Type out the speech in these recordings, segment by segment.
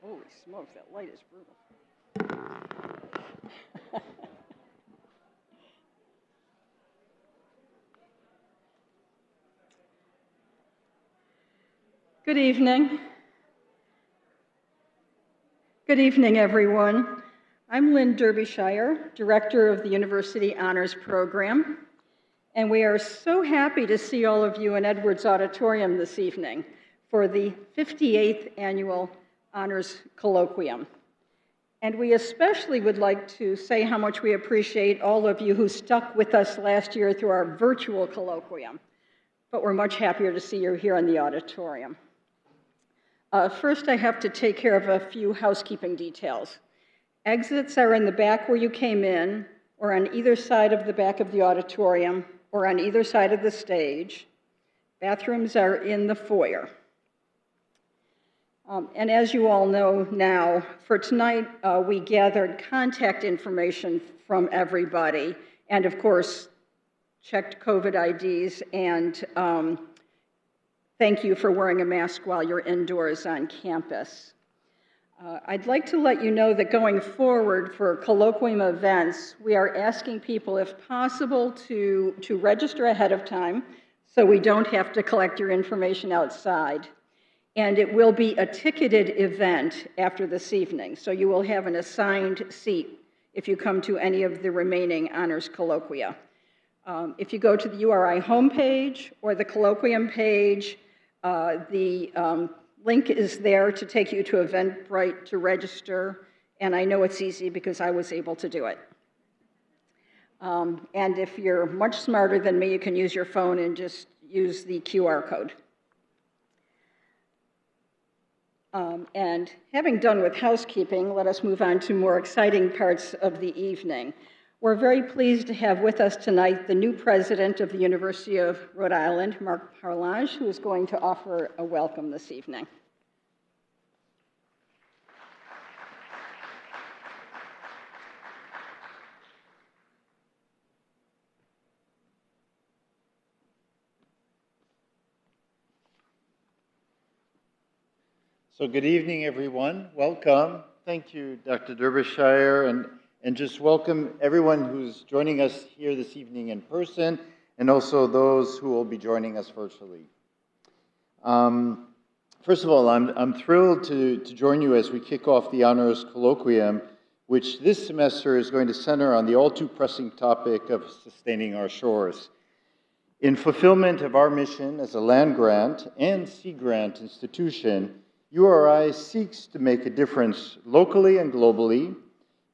Holy smokes, that light is brutal. Good evening. Good evening, everyone. I'm Lynn Derbyshire, Director of the University Honors Program, and we are so happy to see all of you in Edwards Auditorium this evening for the 58th Annual Honors Colloquium. And we especially would like to say how much we appreciate all of you who stuck with us last year through our virtual colloquium, but we're much happier to see you here in the auditorium. First, I have to take care of a few housekeeping details. Exits are in the back where you came in, or on either side of the back of the auditorium, or on either side of the stage. Bathrooms are in the foyer. And as you all know now, for tonight, we gathered contact information from everybody, and of course, checked COVID IDs, and thank you for wearing a mask while you're indoors on campus. I'd like to let you know that going forward for colloquium events, we are asking people, if possible, to register ahead of time so we don't have to collect your information outside. And it will be a ticketed event after this evening, so you will have an assigned seat if you come to any of the remaining honors colloquia. If you go to the URI homepage or the colloquium page, the link is there to take you to Eventbrite to register, and I know it's easy because I was able to do it. And if you're much smarter than me, you can use your phone and just use the QR code. And having done with housekeeping, let us move on to more exciting parts of the evening. We're very pleased to have with us tonight the new president of the University of Rhode Island, Mark Parlage, who is going to offer a welcome this evening. So good evening, everyone. Welcome. Thank you, Dr. Derbyshire, and just welcome everyone who's joining us here this evening in person, and also those who will be joining us virtually. First of all, I'm thrilled to join you as we kick off the Honors Colloquium, which this semester is going to center on the all too pressing topic of sustaining our shores. In fulfillment of our mission as a land grant and sea grant institution, URI seeks to make a difference locally and globally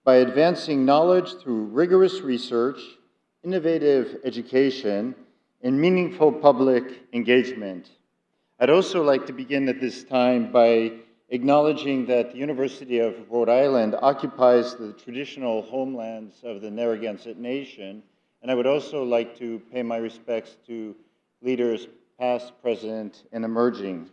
by advancing knowledge through rigorous research, innovative education, and meaningful public engagement. I'd also like to begin at this time by acknowledging that the University of Rhode Island occupies the traditional homelands of the Narragansett Nation, and I would also like to pay my respects to leaders past, present, and emerging.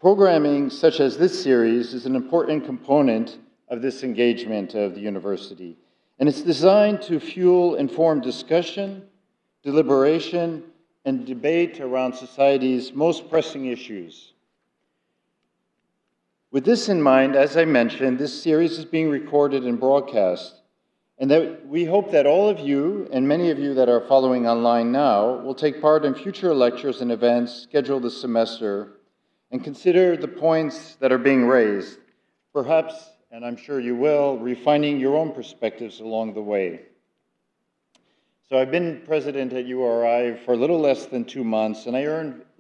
Programming such as this series is an important component of this engagement of the university, and it's designed to fuel informed discussion, deliberation, and debate around society's most pressing issues. With this in mind, as I mentioned, this series is being recorded and broadcast, and that we hope that all of you, and many of you that are following online now, will take part in future lectures and events scheduled this semester and consider the points that are being raised, perhaps, and I'm sure you will, refining your own perspectives along the way. So I've been president at URI for a little less than 2 months, and I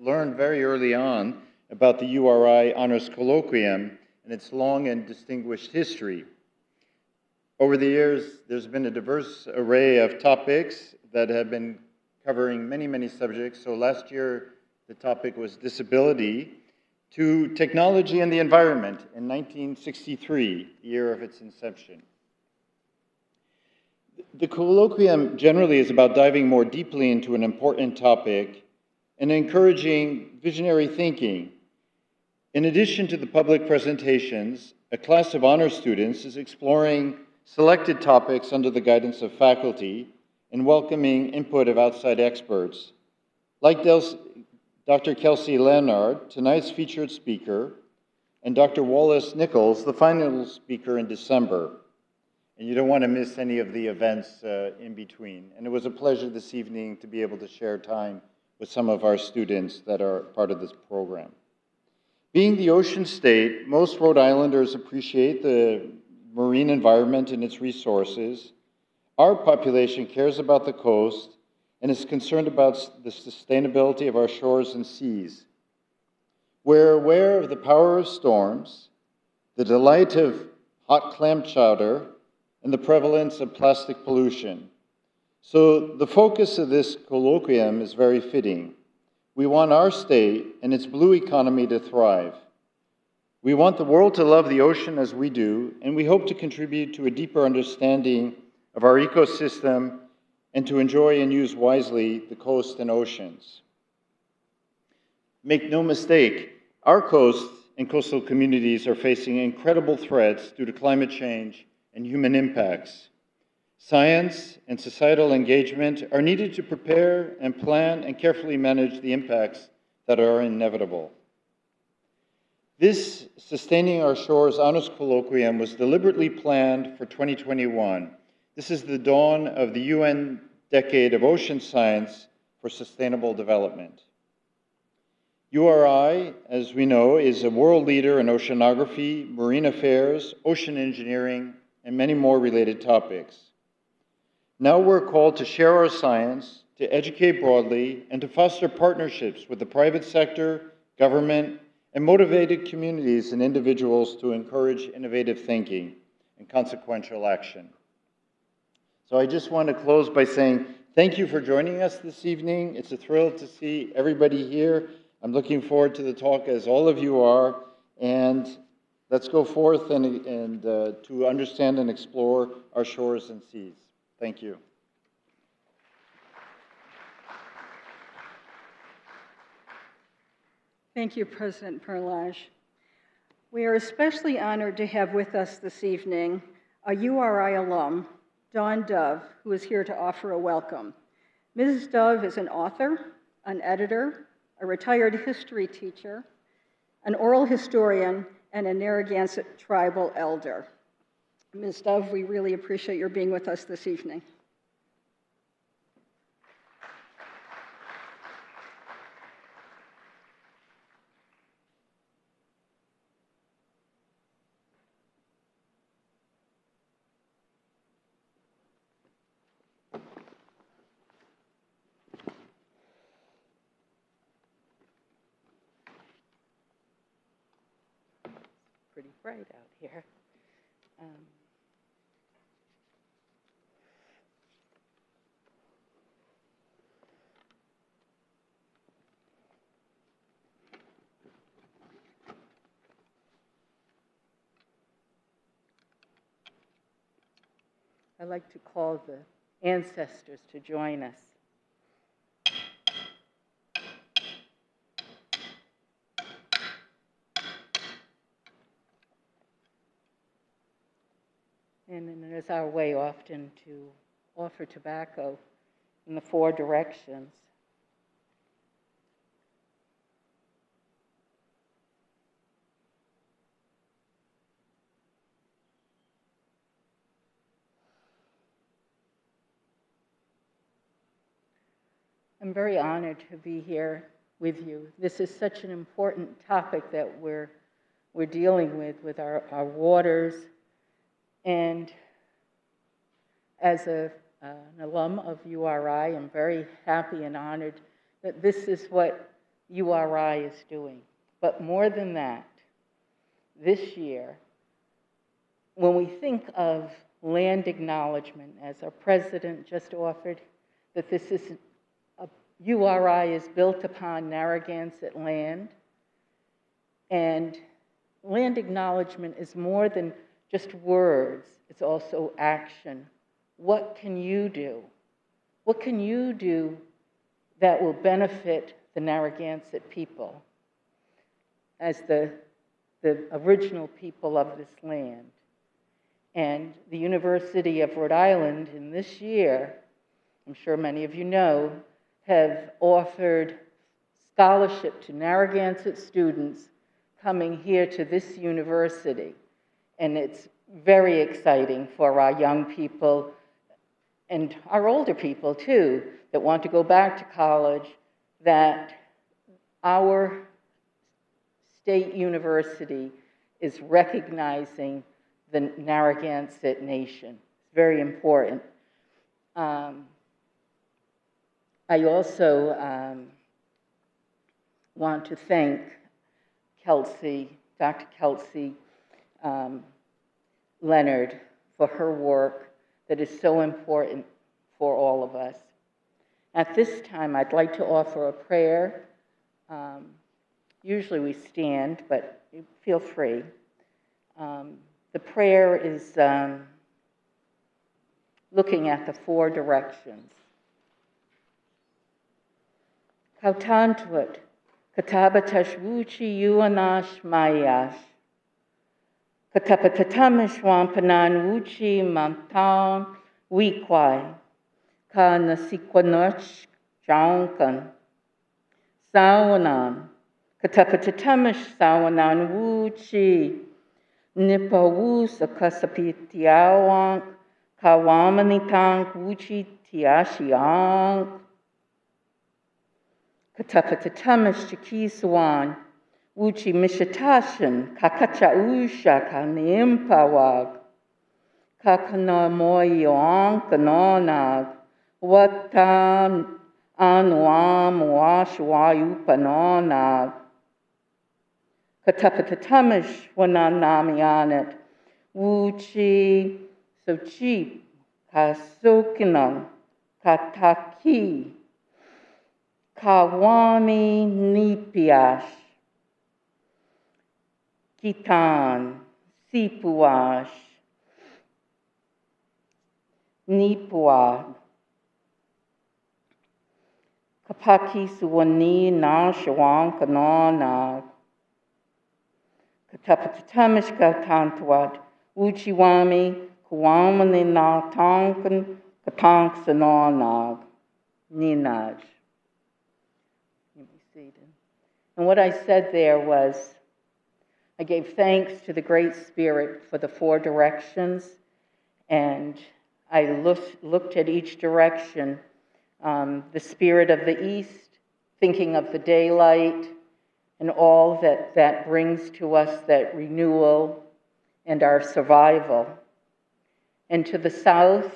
learned very early on about the URI Honors Colloquium and its long and distinguished history. Over the years, there's been a diverse array of topics that have been covering many, many subjects. So last year, the topic was disability, to technology and the environment in 1963, the year of its inception. The colloquium generally is about diving more deeply into an important topic and encouraging visionary thinking. In addition to the public presentations, a class of honor students is exploring selected topics under the guidance of faculty and welcoming input of outside experts. Like Dr. Kelsey Leonard, tonight's featured speaker, and Dr. Wallace Nichols, the final speaker in December. And you don't want to miss any of the events in between. And it was a pleasure this evening to be able to share time with some of our students that are part of this program. Being the ocean state, most Rhode Islanders appreciate the marine environment and its resources. Our population cares about the coast and is concerned about the sustainability of our shores and seas. We're aware of the power of storms, the delight of hot clam chowder, and the prevalence of plastic pollution. So the focus of this colloquium is very fitting. We want our state and its blue economy to thrive. We want the world to love the ocean as we do, and we hope to contribute to a deeper understanding of our ecosystem and to enjoy and use wisely the coast and oceans. Make no mistake, our coast and coastal communities are facing incredible threats due to climate change and human impacts. Science and societal engagement are needed to prepare and plan and carefully manage the impacts that are inevitable. This Sustaining Our Shores Honors Colloquium was deliberately planned for 2021. This is the dawn of the UN Decade of Ocean Science for Sustainable Development. URI, as we know, is a world leader in oceanography, marine affairs, ocean engineering, and many more related topics. Now we're called to share our science, to educate broadly, and to foster partnerships with the private sector, government, and motivated communities and individuals to encourage innovative thinking and consequential action. So I just want to close by saying thank you for joining us this evening. It's a thrill to see everybody here. I'm looking forward to the talk, as all of you are, and let's go forth and to understand and explore our shores and seas. Thank you. Thank you, President Perlage. We are especially honored to have with us this evening a URI alum, Dawn Dove, who is here to offer a welcome. Mrs. Dove is an author, an editor, a retired history teacher, an oral historian, and a Narragansett tribal elder. Ms. Dove, we really appreciate your being with us this evening. Pretty bright out here. I'd like to call the ancestors to join us. And it is our way often to offer tobacco in the 4 directions. I'm very honored to be here with you. This is such an important topic that we're dealing with our waters. And as an alum of URI, I'm very happy and honored that this is what URI is doing. But more than that, this year, when we think of land acknowledgement, as our president just offered, that this is URI is built upon Narragansett land, and land acknowledgement is more than just words, it's also action. What can you do? What can you do that will benefit the Narragansett people as the original people of this land? And the University of Rhode Island in this year, I'm sure many of you know, have offered scholarship to Narragansett students coming here to this university. And it's very exciting for our young people and our older people too, that want to go back to college, that our state university is recognizing the Narragansett Nation. It's very important. I also want to thank Dr. Kelsey Leonard, for her work that is so important for all of us. At this time, I'd like to offer a prayer. Usually we stand, but feel free. The prayer is looking at the 4 directions. Kautantuat, katabatash wuchi yuanash mayash. Katapatamish wampanan wuchi mamtang wikwai. Ka nasikwanoch jaunkan. Sawanan. Katapatamish sawanan wuchi. Nipawus akasapitiawang. Kawamanitang wuchi tiashiang. Katapatamish chikiswan. Wuchi mishatashan, kakacha usha kanimpawag, kakana moyong kanonag, watan anuam washwayupanonag. Katapatamish wananamianet, wuchi sochip, kasukinang, kataki, kawami nipiash. Kitan, Sipuash, Nipuad, Kapaki Suwani na Shawang Kanana, Katapatamish Katantuat, Uchiwami, Kuwamani na Tonkan, Katank Sanonag, Ninaj. You be seated. And what I said there was, I gave thanks to the Great Spirit for the 4 directions, and I looked at each direction, the spirit of the East, thinking of the daylight, and all that brings to us that renewal and our survival. And to the South,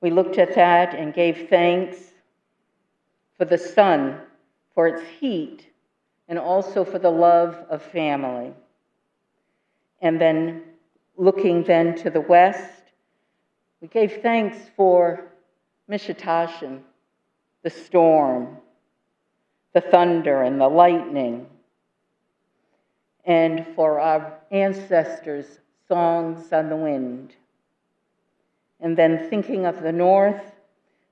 we looked at that and gave thanks for the sun, for its heat, and also for the love of family. And then looking then to the West, we gave thanks for Mishatashan, the storm, the thunder and the lightning, and for our ancestors' songs on the wind. And then thinking of the North,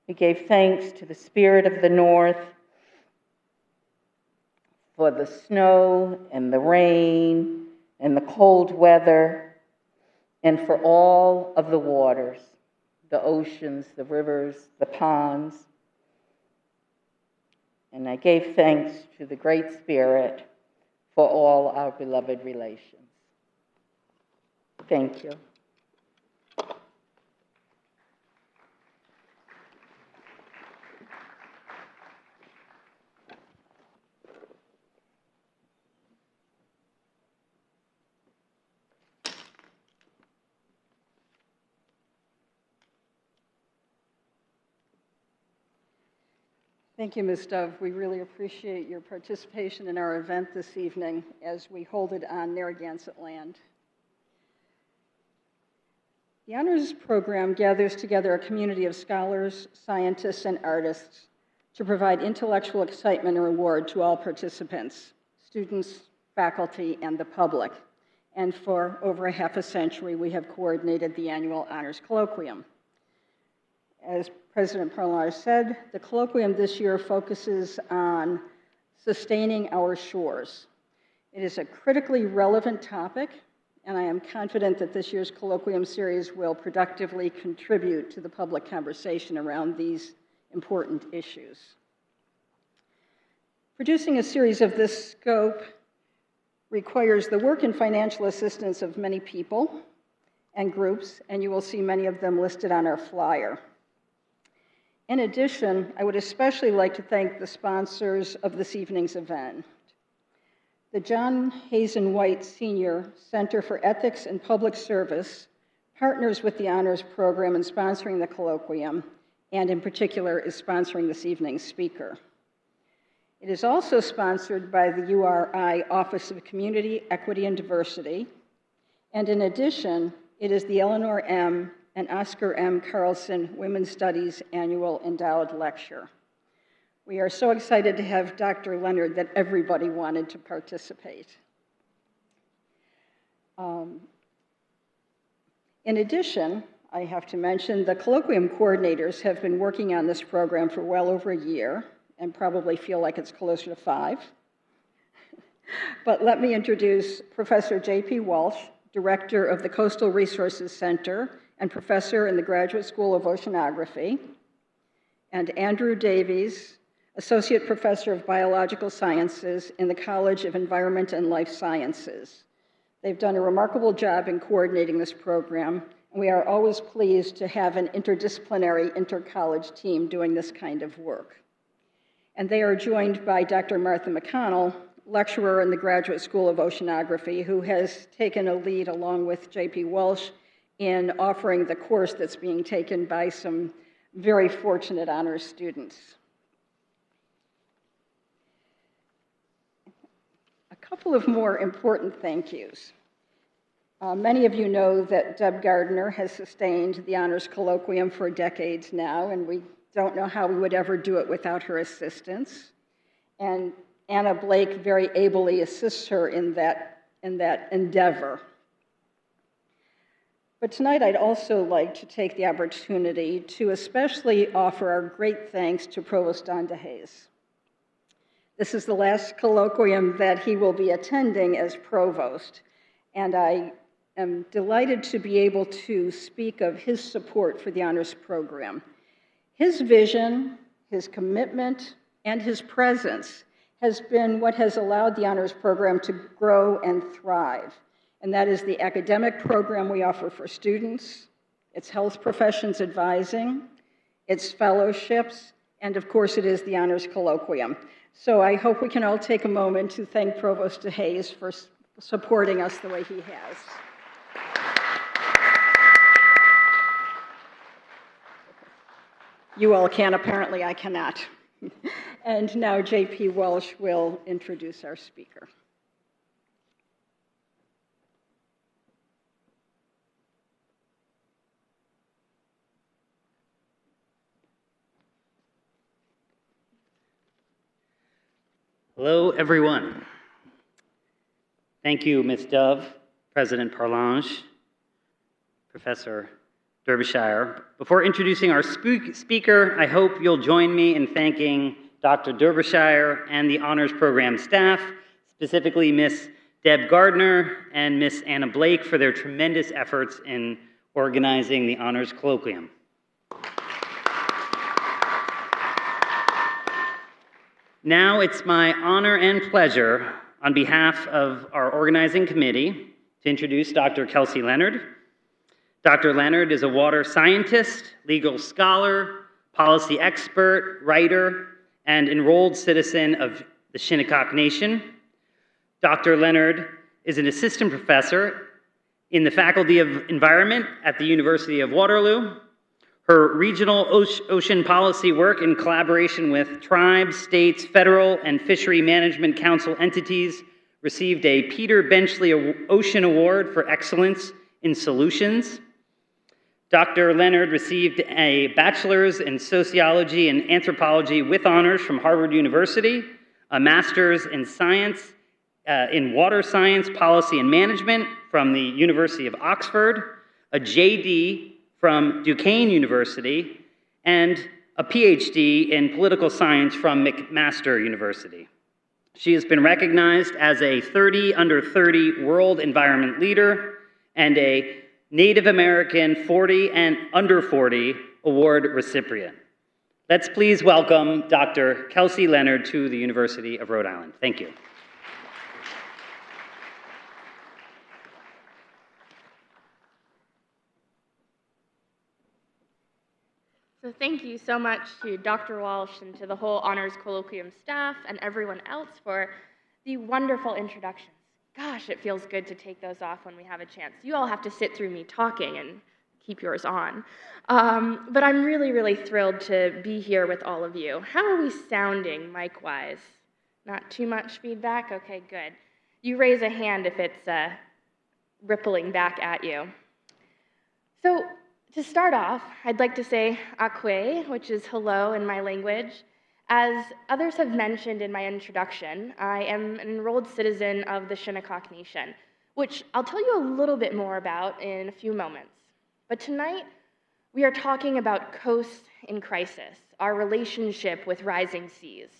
we gave thanks to the spirit of the North, for the snow and the rain and the cold weather, and for all of the waters, the oceans, the rivers, the ponds. And I gave thanks to the Great Spirit for all our beloved relations. Thank you. Thank you, Ms. Dove. We really appreciate your participation in our event this evening as we hold it on Narragansett land. The Honors Program gathers together a community of scholars, scientists, and artists to provide intellectual excitement and reward to all participants, students, faculty, and the public. And for over a half a century, we have coordinated the annual Honors Colloquium. As President Perlar said, the colloquium this year focuses on sustaining our shores. It is a critically relevant topic, and I am confident that this year's colloquium series will productively contribute to the public conversation around these important issues. Producing a series of this scope requires the work and financial assistance of many people and groups, and you will see many of them listed on our flyer. In addition, I would especially like to thank the sponsors of this evening's event. The John Hazen White Senior Center for Ethics and Public Service partners with the honors program in sponsoring the colloquium, and in particular is sponsoring this evening's speaker. It is also sponsored by the URI Office of Community, Equity, and Diversity, and in addition, it is the Eleanor M. and Oscar M. Carlson Women's Studies Annual Endowed Lecture. We are so excited to have Dr. Leonard that everybody wanted to participate. In addition, I have to mention the colloquium coordinators have been working on this program for well over a year and probably feel like it's closer to 5. But let me introduce Professor J.P. Walsh, Director of the Coastal Resources Center and Professor in the Graduate School of Oceanography, and Andrew Davies, Associate Professor of Biological Sciences in the College of Environment and Life Sciences. They've done a remarkable job in coordinating this program, and we are always pleased to have an interdisciplinary inter-college team doing this kind of work. And they are joined by Dr. Martha McConnell, lecturer in the Graduate School of Oceanography, who has taken a lead along with J.P. Walsh in offering the course that's being taken by some very fortunate honors students. A couple of more important thank yous. Many of you know that Deb Gardner has sustained the honors colloquium for decades now, and we don't know how we would ever do it without her assistance. And Anna Blake very ably assists her in that endeavor. But tonight I'd also like to take the opportunity to especially offer our great thanks to Provost Don DeHaze. This is the last colloquium that he will be attending as provost, and I am delighted to be able to speak of his support for the honors program. His vision, his commitment, and his presence has been what has allowed the honors program to grow and thrive. And that is the academic program we offer for students, its health professions advising, its fellowships, and of course it is the honors colloquium. So I hope we can all take a moment to thank Provost DeHaze for supporting us the way he has. You all can, apparently I cannot. And now J.P. Walsh will introduce our speaker. Hello, everyone. Thank you, Ms. Dove, President Parlange, Professor Derbyshire. Before introducing our speaker, I hope you'll join me in thanking Dr. Derbyshire and the Honors Program staff, specifically Ms. Deb Gardner and Ms. Anna Blake for their tremendous efforts in organizing the Honors Colloquium. Now it's my honor and pleasure on behalf of our organizing committee to introduce Dr. Kelsey Leonard. Dr. Leonard is a water scientist, legal scholar, policy expert, writer, and enrolled citizen of the Shinnecock Nation. Dr. Leonard is an assistant professor in the Faculty of Environment at the University of Waterloo. Her regional ocean policy work in collaboration with tribes, states, federal, and fishery management council entities received a Peter Benchley Ocean Award for Excellence in Solutions. Dr. Leonard received a bachelor's in sociology and anthropology with honors from Harvard University, a master's in science, in water science, policy, and management from the University of Oxford, a JD from Duquesne University, and a PhD in political science from McMaster University. She has been recognized as a 30 under 30 World Environment Leader and a Native American 40 and under 40 award recipient. Let's please welcome Dr. Kelsey Leonard to the University of Rhode Island. Thank you. So thank you so much to Dr. Walsh and to the whole Honors Colloquium staff and everyone else for the wonderful introductions. Gosh, it feels good to take those off when we have a chance. You all have to sit through me talking and keep yours on. But I'm really, really thrilled to be here with all of you. How are we sounding mic-wise? Not too much feedback? Okay, good. You raise a hand if it's rippling back at you. So to start off, I'd like to say akwe, which is hello in my language. As others have mentioned in my introduction, I am an enrolled citizen of the Shinnecock Nation, which I'll tell you a little bit more about in a few moments. But tonight, we are talking about coasts in crisis, our relationship with rising seas.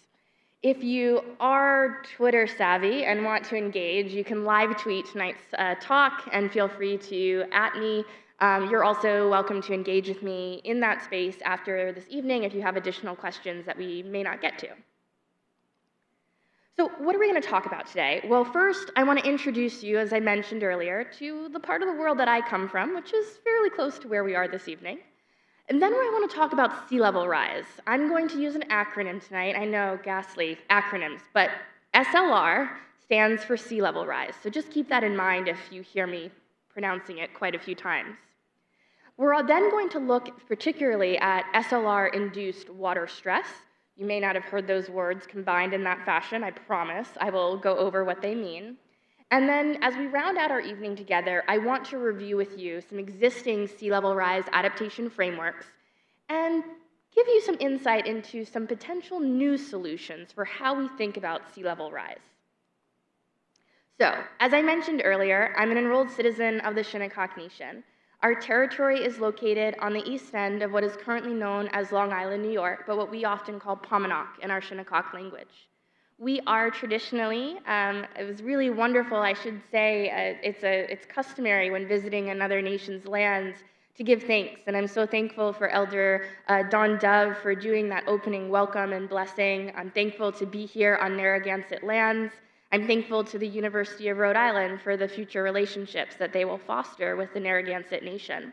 If you are Twitter savvy and want to engage, you can live tweet tonight's talk and feel free to @ me. You're also welcome to engage with me in that space after this evening if you have additional questions that we may not get to. So what are we going to talk about today? Well, first, I want to introduce you, as I mentioned earlier, to the part of the world that I come from, which is fairly close to where we are this evening. And then I want to talk about sea level rise. I'm going to use an acronym tonight. I know, ghastly acronyms, but SLR stands for sea level rise. So just keep that in mind if you hear me pronouncing it quite a few times. We're then going to look particularly at SLR-induced water stress. You may not have heard those words combined in that fashion, I promise. I will go over what they mean. And then as we round out our evening together, I want to review with you some existing sea level rise adaptation frameworks and give you some insight into some potential new solutions for how we think about sea level rise. So, as I mentioned earlier, I'm an enrolled citizen of the Shinnecock Nation. Our territory is located on the east end of what is currently known as Long Island, New York, but what we often call Paumanok in our Shinnecock language. We are traditionally, it was really wonderful, I should say, it's customary when visiting another nation's lands to give thanks, and I'm so thankful for Elder Don Dove for doing that opening welcome and blessing. I'm thankful to be here on Narragansett lands. I'm thankful to the University of Rhode Island for the future relationships that they will foster with the Narragansett Nation.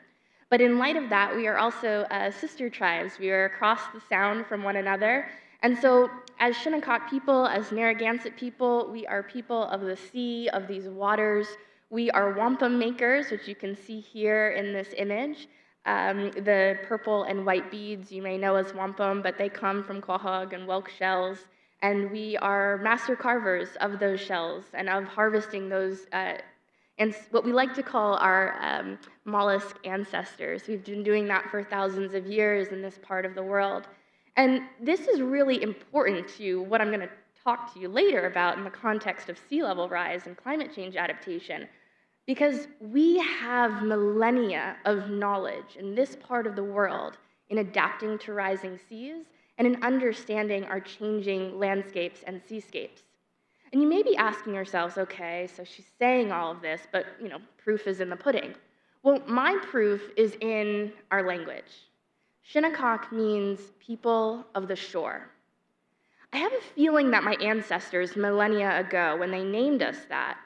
But in light of that, we are also sister tribes. We are across the sound from one another. And so as Shinnecock people, as Narragansett people, we are people of the sea, of these waters. We are wampum makers, which you can see here in this image. The purple and white beads you may know as wampum, but they come from quahog and whelk shells. And we are master carvers of those shells and of harvesting those, and what we like to call our mollusk ancestors. We've been doing that for thousands of years in this part of the world. And this is really important to what I'm going to talk to you later about in the context of sea level rise and climate change adaptation, because we have millennia of knowledge in this part of the world in adapting to rising seas and in understanding our changing landscapes and seascapes. And you may be asking yourselves, okay, so she's saying all of this, but proof is in the pudding. Well, my proof is in our language. Shinnecock means people of the shore. I have a feeling that my ancestors millennia ago, when they named us that,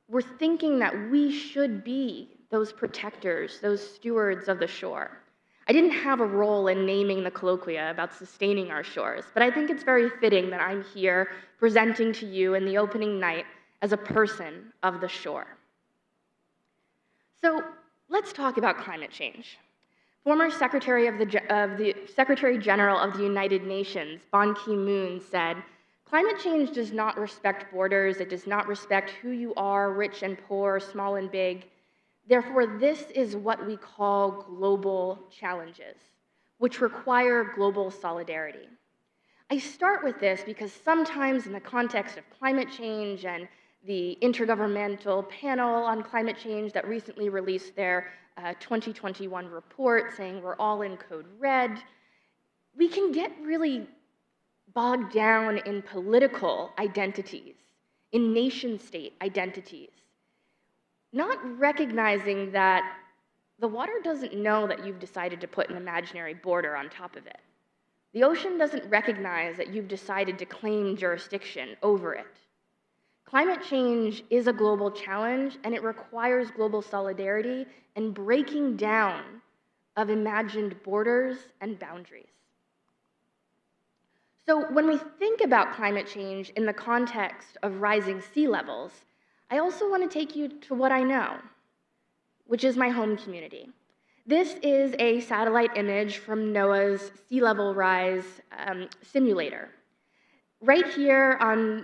were thinking that we should be those protectors, those stewards of the shore. I didn't have a role in naming the colloquia about sustaining our shores, but I think it's very fitting that I'm here presenting to you in the opening night as a person of the shore. So let's talk about climate change. Former Secretary General of the United Nations, Ban Ki-moon, said, "Climate change does not respect borders, it does not respect who you are, rich and poor, small and big. Therefore, this is what we call global challenges, which require global solidarity." I start with this because sometimes in the context of climate change and the Intergovernmental Panel on Climate Change that recently released their 2021 report saying we're all in code red, we can get really bogged down in political identities, in nation-state identities, not recognizing that the water doesn't know that you've decided to put an imaginary border on top of it. The ocean doesn't recognize that you've decided to claim jurisdiction over it. Climate change is a global challenge, and it requires global solidarity and breaking down of imagined borders and boundaries. So when we think about climate change in the context of rising sea levels, I also want to take you to what I know, which is my home community. This is a satellite image from NOAA's sea level rise simulator. Right here,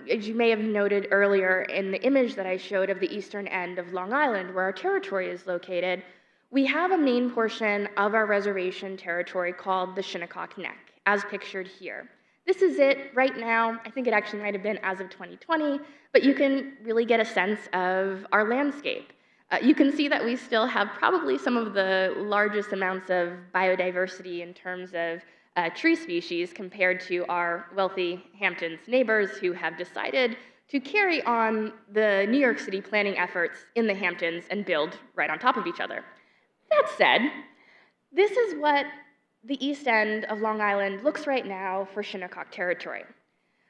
as you may have noted earlier in the image that I showed of the eastern end of Long Island, where our territory is located, we have a main portion of our reservation territory called the Shinnecock Neck, as pictured here. This is it right now. I think it actually might have been as of 2020, but you can really get a sense of our landscape. You can see that we still have probably some of the largest amounts of biodiversity in terms of tree species compared to our wealthy Hamptons neighbors who have decided to carry on the New York City planning efforts in the Hamptons and build right on top of each other. That said, this is what the east end of Long Island looks right now for Shinnecock territory.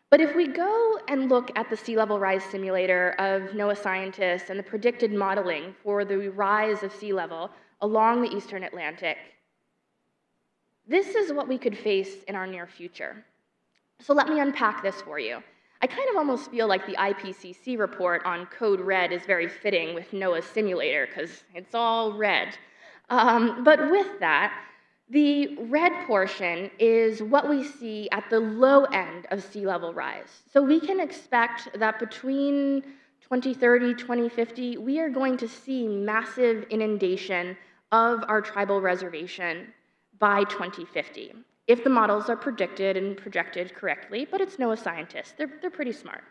But if we go and look at the sea level rise simulator of NOAA scientists and the predicted modeling for the rise of sea level along the eastern Atlantic, this is what we could face in our near future. So let me unpack this for you. I kind of almost feel like the IPCC report on Code Red is very fitting with NOAA's simulator because it's all red. But with that, the red portion is what we see at the low end of sea level rise. So we can expect that between 2030, 2050, we are going to see massive inundation of our tribal reservation by 2050, if the models are predicted and projected correctly, but it's NOAA scientists, they're pretty smart.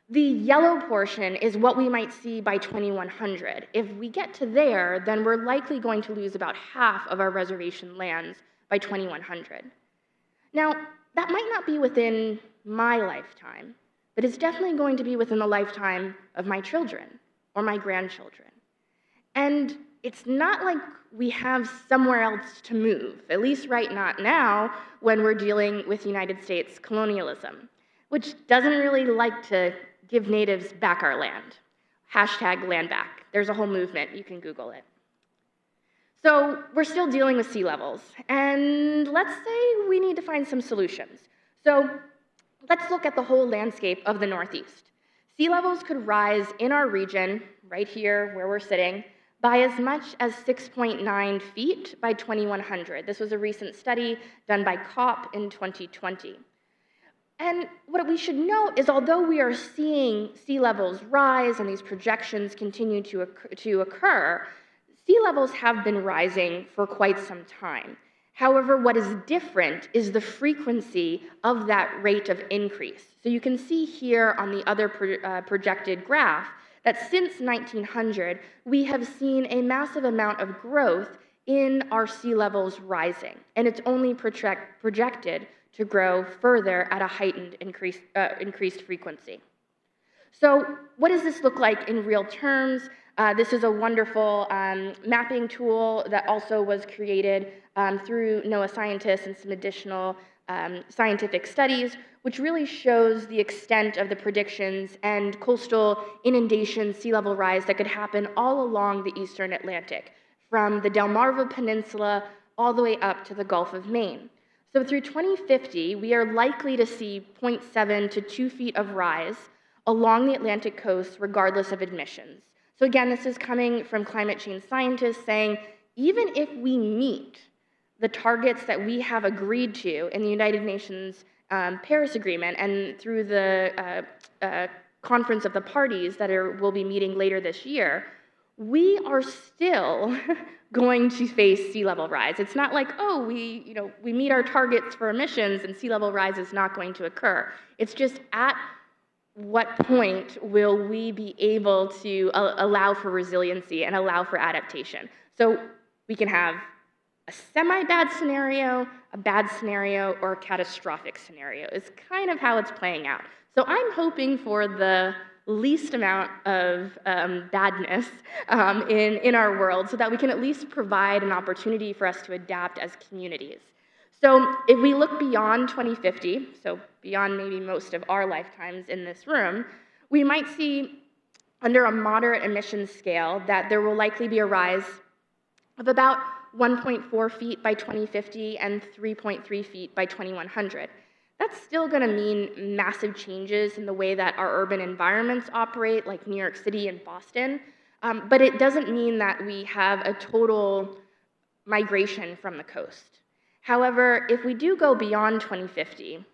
The yellow portion is what we might see by 2100. If we get to there, then we're likely going to lose about half of our reservation lands by 2100. Now, that might not be within my lifetime, but it's definitely going to be within the lifetime of my children or my grandchildren. And it's not like we have somewhere else to move, at least right not now when we're dealing with United States colonialism, which doesn't really like to give natives back our land. Hashtag land back. There's a whole movement. You can Google it. So we're still dealing with sea levels, and let's say we need to find some solutions. So let's look at the whole landscape of the Northeast. Sea levels could rise in our region, right here where we're sitting, by as much as 6.9 feet by 2100. This was a recent study done by COP in 2020. And what we should note is although we are seeing sea levels rise and these projections continue to occur, sea levels have been rising for quite some time. However, what is different is the frequency of that rate of increase. So you can see here on the other projected graph that since 1900, we have seen a massive amount of growth in our sea levels rising, and it's only projected to grow further at a heightened increased frequency. So what does this look like in real terms? This is a wonderful mapping tool that also was created through NOAA scientists and some additional scientific studies, which really shows the extent of the predictions and coastal inundation, sea level rise that could happen all along the eastern Atlantic, from the Delmarva Peninsula all the way up to the Gulf of Maine. So through 2050, we are likely to see 0.7 to 2 feet of rise along the Atlantic coast, regardless of admissions. So again, this is coming from climate change scientists saying, even if we meet the targets that we have agreed to in the United Nations Paris Agreement and through the Conference of the Parties that will be meeting later this year, we are still going to face sea level rise. It's not like, oh, we meet our targets for emissions and sea level rise is not going to occur. It's just at what point will we be able to allow for resiliency and allow for adaptation? So we can have a semi-bad scenario, a bad scenario, or a catastrophic scenario. It's kind of how it's playing out. So I'm hoping for the least amount of badness in our world so that we can at least provide an opportunity for us to adapt as communities. So if we look beyond 2050, so beyond maybe most of our lifetimes in this room, we might see under a moderate emissions scale that there will likely be a rise of about 1.4 feet by 2050 and 3.3 feet by 2100. That's still going to mean massive changes in the way that our urban environments operate, like New York City and Boston, but it doesn't mean that we have a total migration from the coast. However, if we do go beyond 2050,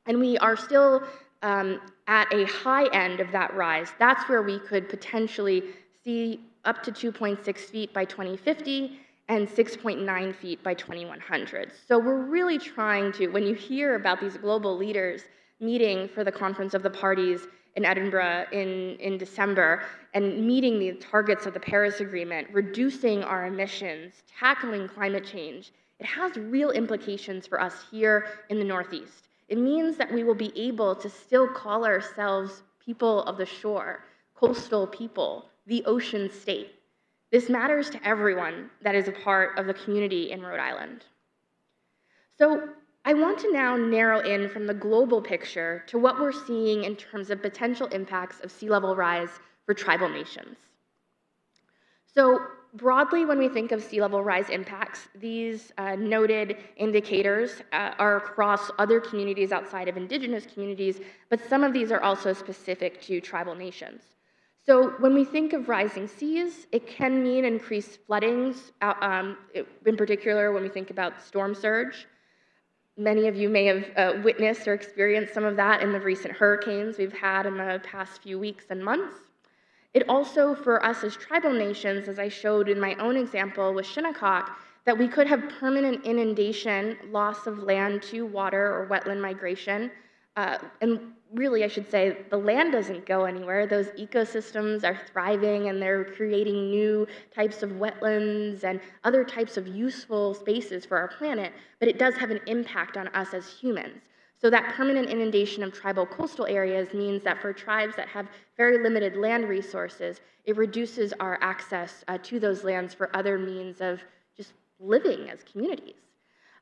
and we are still at a high end of that rise, that's where we could potentially see up to 2.6 feet by 2050 and 6.9 feet by 2100. So we're really trying to, when you hear about these global leaders meeting for the Conference of the Parties in Edinburgh in December, and meeting the targets of the Paris Agreement, reducing our emissions, tackling climate change, it has real implications for us here in the Northeast. It means that we will be able to still call ourselves people of the shore, coastal people, the ocean state. This matters to everyone that is a part of the community in Rhode Island. So I want to now narrow in from the global picture to what we're seeing in terms of potential impacts of sea level rise for tribal nations. So broadly, when we think of sea level rise impacts, these noted indicators are across other communities outside of Indigenous communities, but some of these are also specific to tribal nations. So when we think of rising seas, it can mean increased floodings, in particular when we think about storm surge. Many of you may have witnessed or experienced some of that in the recent hurricanes we've had in the past few weeks and months. It also, for us as tribal nations, as I showed in my own example with Shinnecock, that we could have permanent inundation, loss of land to water or wetland migration, and really, I should say, the land doesn't go anywhere. Those ecosystems are thriving and they're creating new types of wetlands and other types of useful spaces for our planet, but it does have an impact on us as humans. So that permanent inundation of tribal coastal areas means that for tribes that have very limited land resources, it reduces our access to those lands for other means of just living as communities.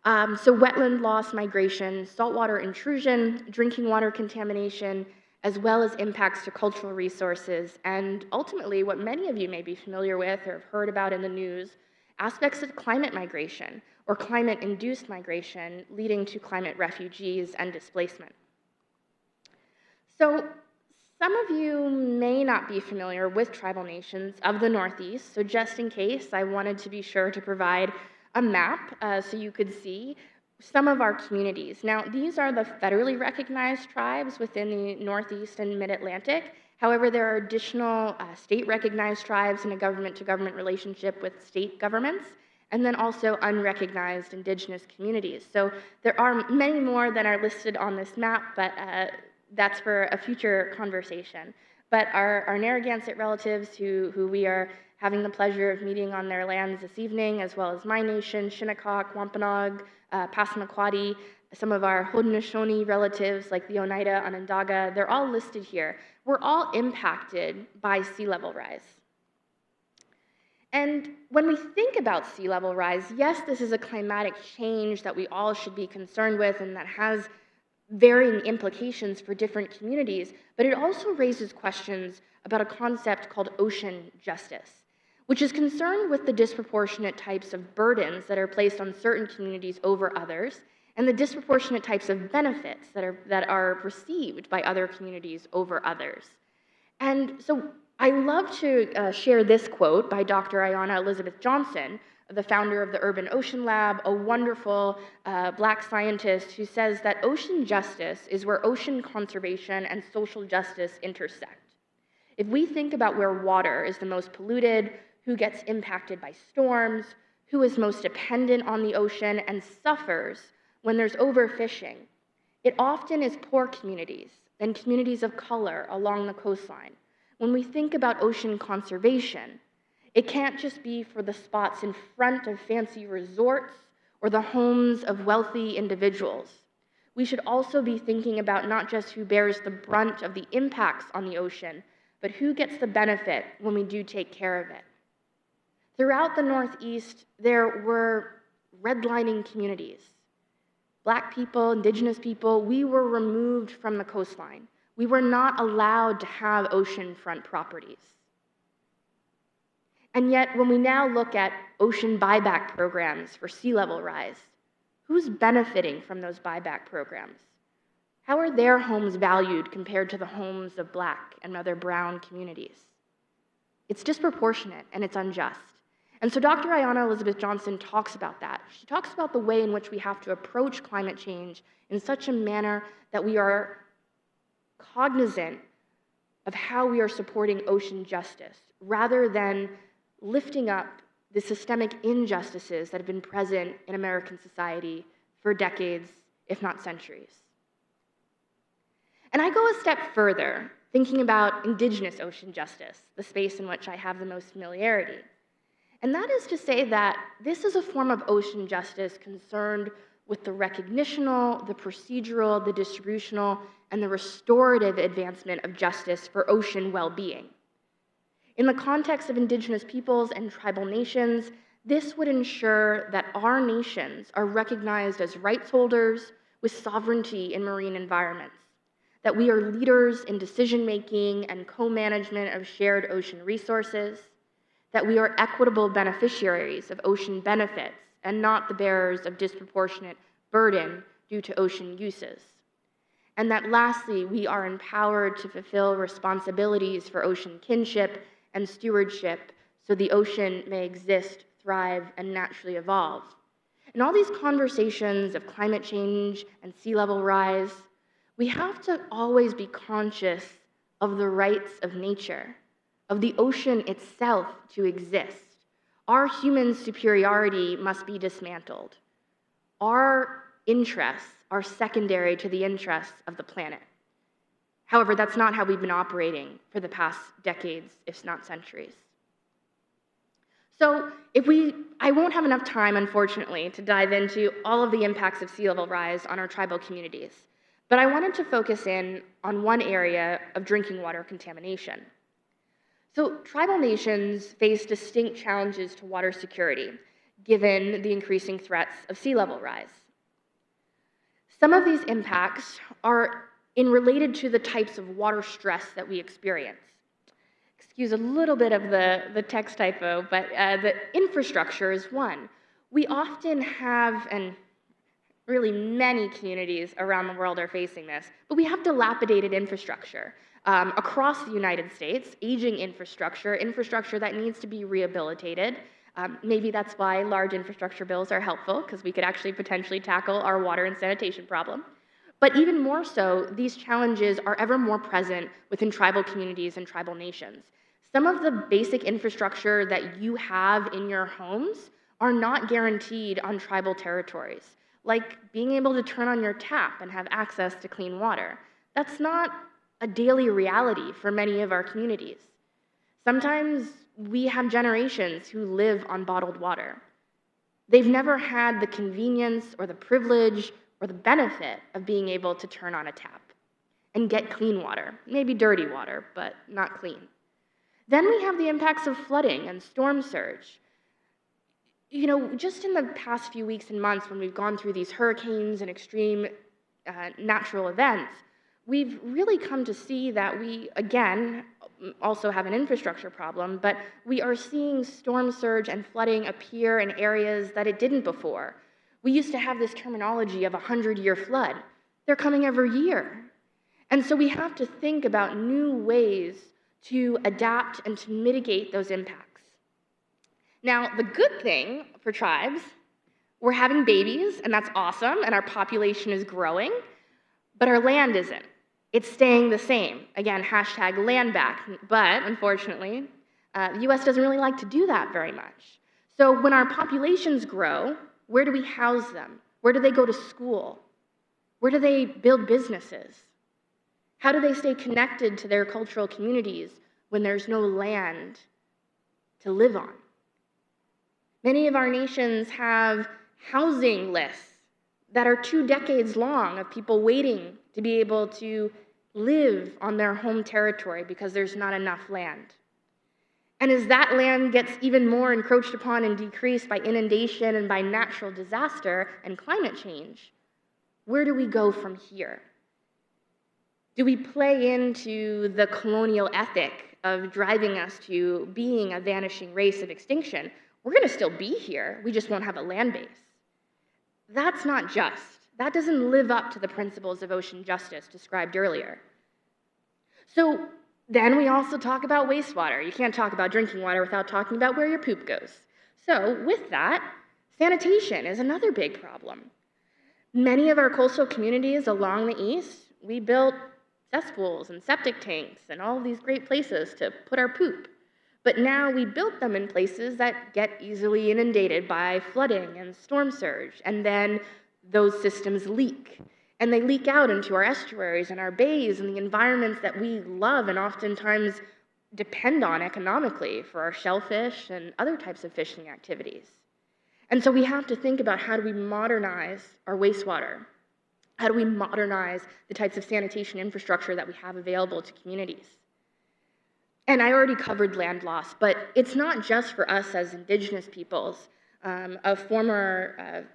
So wetland loss, migration, saltwater intrusion, drinking water contamination, as well as impacts to cultural resources, and ultimately what many of you may be familiar with or have heard about in the news, aspects of climate migration or climate-induced migration leading to climate refugees and displacement. So some of you may not be familiar with tribal nations of the Northeast, so just in case, I wanted to be sure to provide a map so you could see some of our communities. Now, these are the federally recognized tribes within the Northeast and Mid-Atlantic. However, there are additional state-recognized tribes in a government-to-government relationship with state governments, and then also unrecognized Indigenous communities. So there are many more that are listed on this map, but that's for a future conversation. But our Narragansett relatives who we are having the pleasure of meeting on their lands this evening, as well as my nation, Shinnecock, Wampanoag, Passamaquoddy, some of our Haudenosaunee relatives like the Oneida, Onondaga, they're all listed here. We're all impacted by sea level rise. And when we think about sea level rise, yes, this is a climatic change that we all should be concerned with and that has varying implications for different communities, but it also raises questions about a concept called ocean justice, which is concerned with the disproportionate types of burdens that are placed on certain communities over others, and the disproportionate types of benefits that are received by other communities over others. And so I love to share this quote by Dr. Ayanna Elizabeth Johnson, the founder of the Urban Ocean Lab, a wonderful Black scientist who says that ocean justice is where ocean conservation and social justice intersect. If we think about where water is the most polluted, who gets impacted by storms, who is most dependent on the ocean and suffers when there's overfishing, it often is poor communities and communities of color along the coastline. When we think about ocean conservation, it can't just be for the spots in front of fancy resorts or the homes of wealthy individuals. We should also be thinking about not just who bears the brunt of the impacts on the ocean, but who gets the benefit when we do take care of it. Throughout the Northeast, there were redlining communities. Black people, Indigenous people, we were removed from the coastline. We were not allowed to have oceanfront properties. And yet, when we now look at ocean buyback programs for sea level rise, who's benefiting from those buyback programs? How are their homes valued compared to the homes of Black and other brown communities? It's disproportionate and it's unjust. And so Dr. Ayanna Elizabeth Johnson talks about that. She talks about the way in which we have to approach climate change in such a manner that we are cognizant of how we are supporting ocean justice, rather than lifting up the systemic injustices that have been present in American society for decades, if not centuries. And I go a step further, thinking about Indigenous ocean justice, the space in which I have the most familiarity. And that is to say that this is a form of ocean justice concerned with the recognitional, the procedural, the distributional, and the restorative advancement of justice for ocean well-being. In the context of Indigenous peoples and tribal nations, this would ensure that our nations are recognized as rights holders with sovereignty in marine environments, that we are leaders in decision-making and co-management of shared ocean resources, that we are equitable beneficiaries of ocean benefits and not the bearers of disproportionate burden due to ocean uses, and that lastly, we are empowered to fulfill responsibilities for ocean kinship and stewardship so the ocean may exist, thrive, and naturally evolve. In all these conversations of climate change and sea level rise, we have to always be conscious of the rights of nature, of the ocean itself to exist. Our human superiority must be dismantled. Our interests are secondary to the interests of the planet. However, that's not how we've been operating for the past decades, if not centuries. So I won't have enough time, unfortunately, to dive into all of the impacts of sea level rise on our tribal communities, but I wanted to focus in on one area of drinking water contamination. So tribal nations face distinct challenges to water security, given the increasing threats of sea level rise. Some of these impacts are related to the types of water stress that we experience. Excuse a little bit of the text typo, but the infrastructure is one. We often have, and really many communities around the world are facing this, but we have dilapidated infrastructure across the United States, aging infrastructure that needs to be rehabilitated. Maybe that's why large infrastructure bills are helpful, because we could actually potentially tackle our water and sanitation problem. But even more so, these challenges are ever more present within tribal communities and tribal nations. Some of the basic infrastructure that you have in your homes are not guaranteed on tribal territories, like being able to turn on your tap and have access to clean water. That's not a daily reality for many of our communities. Sometimes we have generations who live on bottled water. They've never had the convenience or the privilege or the benefit of being able to turn on a tap and get clean water, maybe dirty water, but not clean. Then we have the impacts of flooding and storm surge. You know, just in the past few weeks and months when we've gone through these hurricanes and extreme natural events, we've really come to see that we, again, also have an infrastructure problem, but we are seeing storm surge and flooding appear in areas that it didn't before. We used to have this terminology of a 100-year flood. They're coming every year. And so we have to think about new ways to adapt and to mitigate those impacts. Now, the good thing for tribes, we're having babies, and that's awesome, and our population is growing, but our land isn't. It's staying the same. Again, hashtag land back, but unfortunately, the US doesn't really like to do that very much. So when our populations grow, where do we house them? Where do they go to school? Where do they build businesses? How do they stay connected to their cultural communities when there's no land to live on? Many of our nations have housing lists that are 2 decades long of people waiting to be able to live on their home territory because there's not enough land. And as that land gets even more encroached upon and decreased by inundation and by natural disaster and climate change, where do we go from here? Do we play into the colonial ethic of driving us to being a vanishing race of extinction, we're going to still be here. We just won't have a land base. That's not just. That doesn't live up to the principles of ocean justice described earlier. So then we also talk about wastewater. You can't talk about drinking water without talking about where your poop goes. So with that, sanitation is another big problem. Many of our coastal communities along the east, we built cesspools and septic tanks and all these great places to put our poop. But now we built them in places that get easily inundated by flooding and storm surge, and then those systems leak. And they leak out into our estuaries and our bays and the environments that we love and oftentimes depend on economically for our shellfish and other types of fishing activities. And so we have to think about, how do we modernize our wastewater? How do we modernize the types of sanitation infrastructure that we have available to communities? And I already covered land loss, but it's not just for us as Indigenous peoples. A former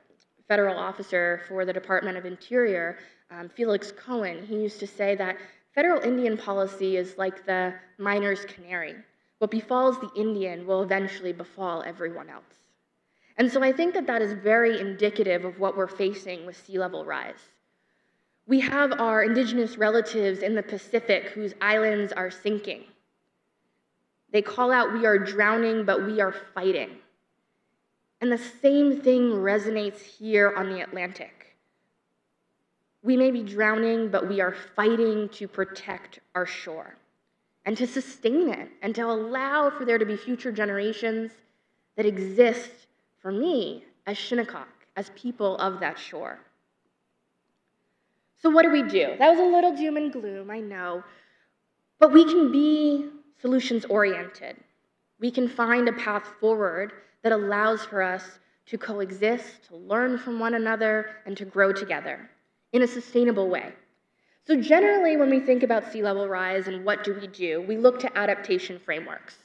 federal officer for the Department of Interior, Felix Cohen, he used to say that federal Indian policy is like the miner's canary. What befalls the Indian will eventually befall everyone else. And so I think that that is very indicative of what we're facing with sea level rise. We have our Indigenous relatives in the Pacific whose islands are sinking. They call out, "We are drowning, but we are fighting." And the same thing resonates here on the Atlantic. We may be drowning, but we are fighting to protect our shore and to sustain it and to allow for there to be future generations that exist for me as Shinnecock, as people of that shore. So what do we do? That was a little doom and gloom, I know, but we can be solutions-oriented. We can find a path forward that allows for us to coexist, to learn from one another, and to grow together in a sustainable way. So generally, when we think about sea level rise and what do, we look to adaptation frameworks.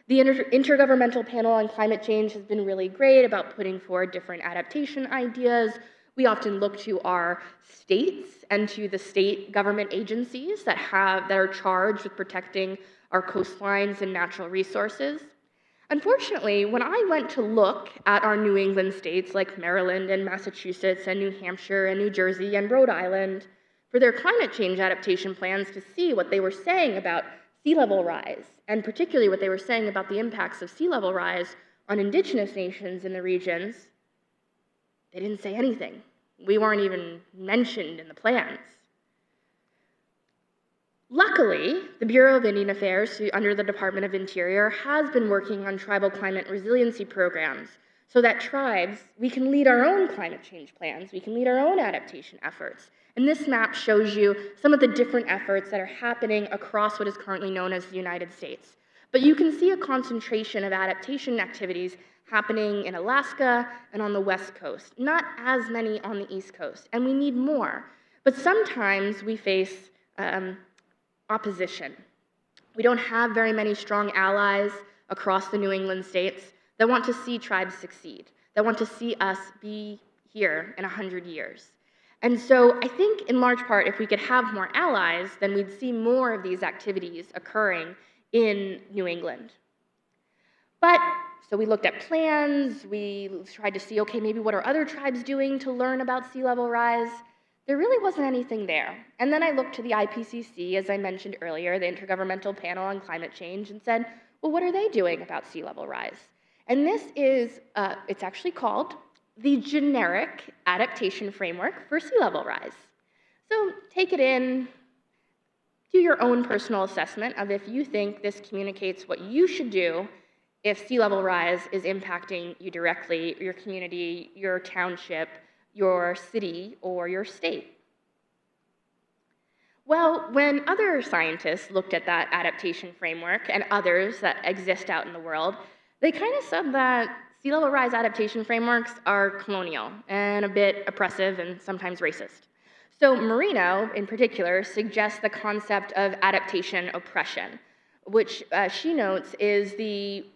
The Intergovernmental Panel on Climate Change has been really great about putting forward different adaptation ideas. We often look to our states and to the state government agencies that are charged with protecting our coastlines and natural resources. Unfortunately, when I went to look at our New England states like Maryland and Massachusetts and New Hampshire and New Jersey and Rhode Island for their climate change adaptation plans to see what they were saying about sea level rise, and particularly what they were saying about the impacts of sea level rise on Indigenous nations in the regions, they didn't say anything. We weren't even mentioned in the plans. Luckily, the Bureau of Indian Affairs, under the Department of Interior, has been working on tribal climate resiliency programs so that tribes, we can lead our own climate change plans, we can lead our own adaptation efforts. And this map shows you some of the different efforts that are happening across what is currently known as the United States. But you can see a concentration of adaptation activities happening in Alaska and on the West Coast, not as many on the East Coast, and we need more. But sometimes we face opposition. We don't have very many strong allies across the New England states that want to see tribes succeed, that want to see us be here in 100 years. And so I think in large part, if we could have more allies, then we'd see more of these activities occurring in New England. But, so we looked at plans, we tried to see, okay, maybe what are other tribes doing to learn about sea level rise? There really wasn't anything there. And then I looked to the IPCC, as I mentioned earlier, the Intergovernmental Panel on Climate Change, and said, well, what are they doing about sea level rise? And this is, it's actually called the Generic Adaptation Framework for Sea Level Rise. So take it in, do your own personal assessment of if you think this communicates what you should do if sea level rise is impacting you directly, your community, your township, your city, or your state. Well, when other scientists looked at that adaptation framework and others that exist out in the world, they kind of said that sea level rise adaptation frameworks are colonial and a bit oppressive and sometimes racist. So Marino, in particular, suggests the concept of adaptation oppression, which she notes is the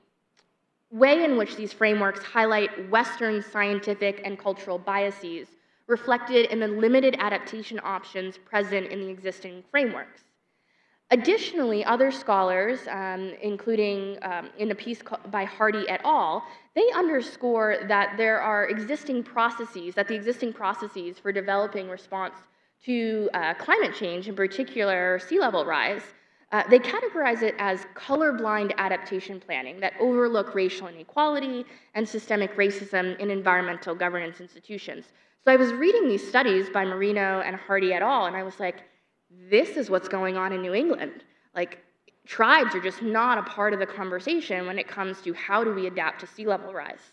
way in which these frameworks highlight Western scientific and cultural biases reflected in the limited adaptation options present in the existing frameworks. Additionally, other scholars, including in a piece by Hardy et al., they underscore that there are existing processes, that the existing processes for developing response to climate change, in particular sea level rise, they categorize it as colorblind adaptation planning that overlook racial inequality and systemic racism in environmental governance institutions. So I was reading these studies by Marino and Hardy et al., and I was like, this is what's going on in New England. Like, tribes are just not a part of the conversation when it comes to how do we adapt to sea level rise.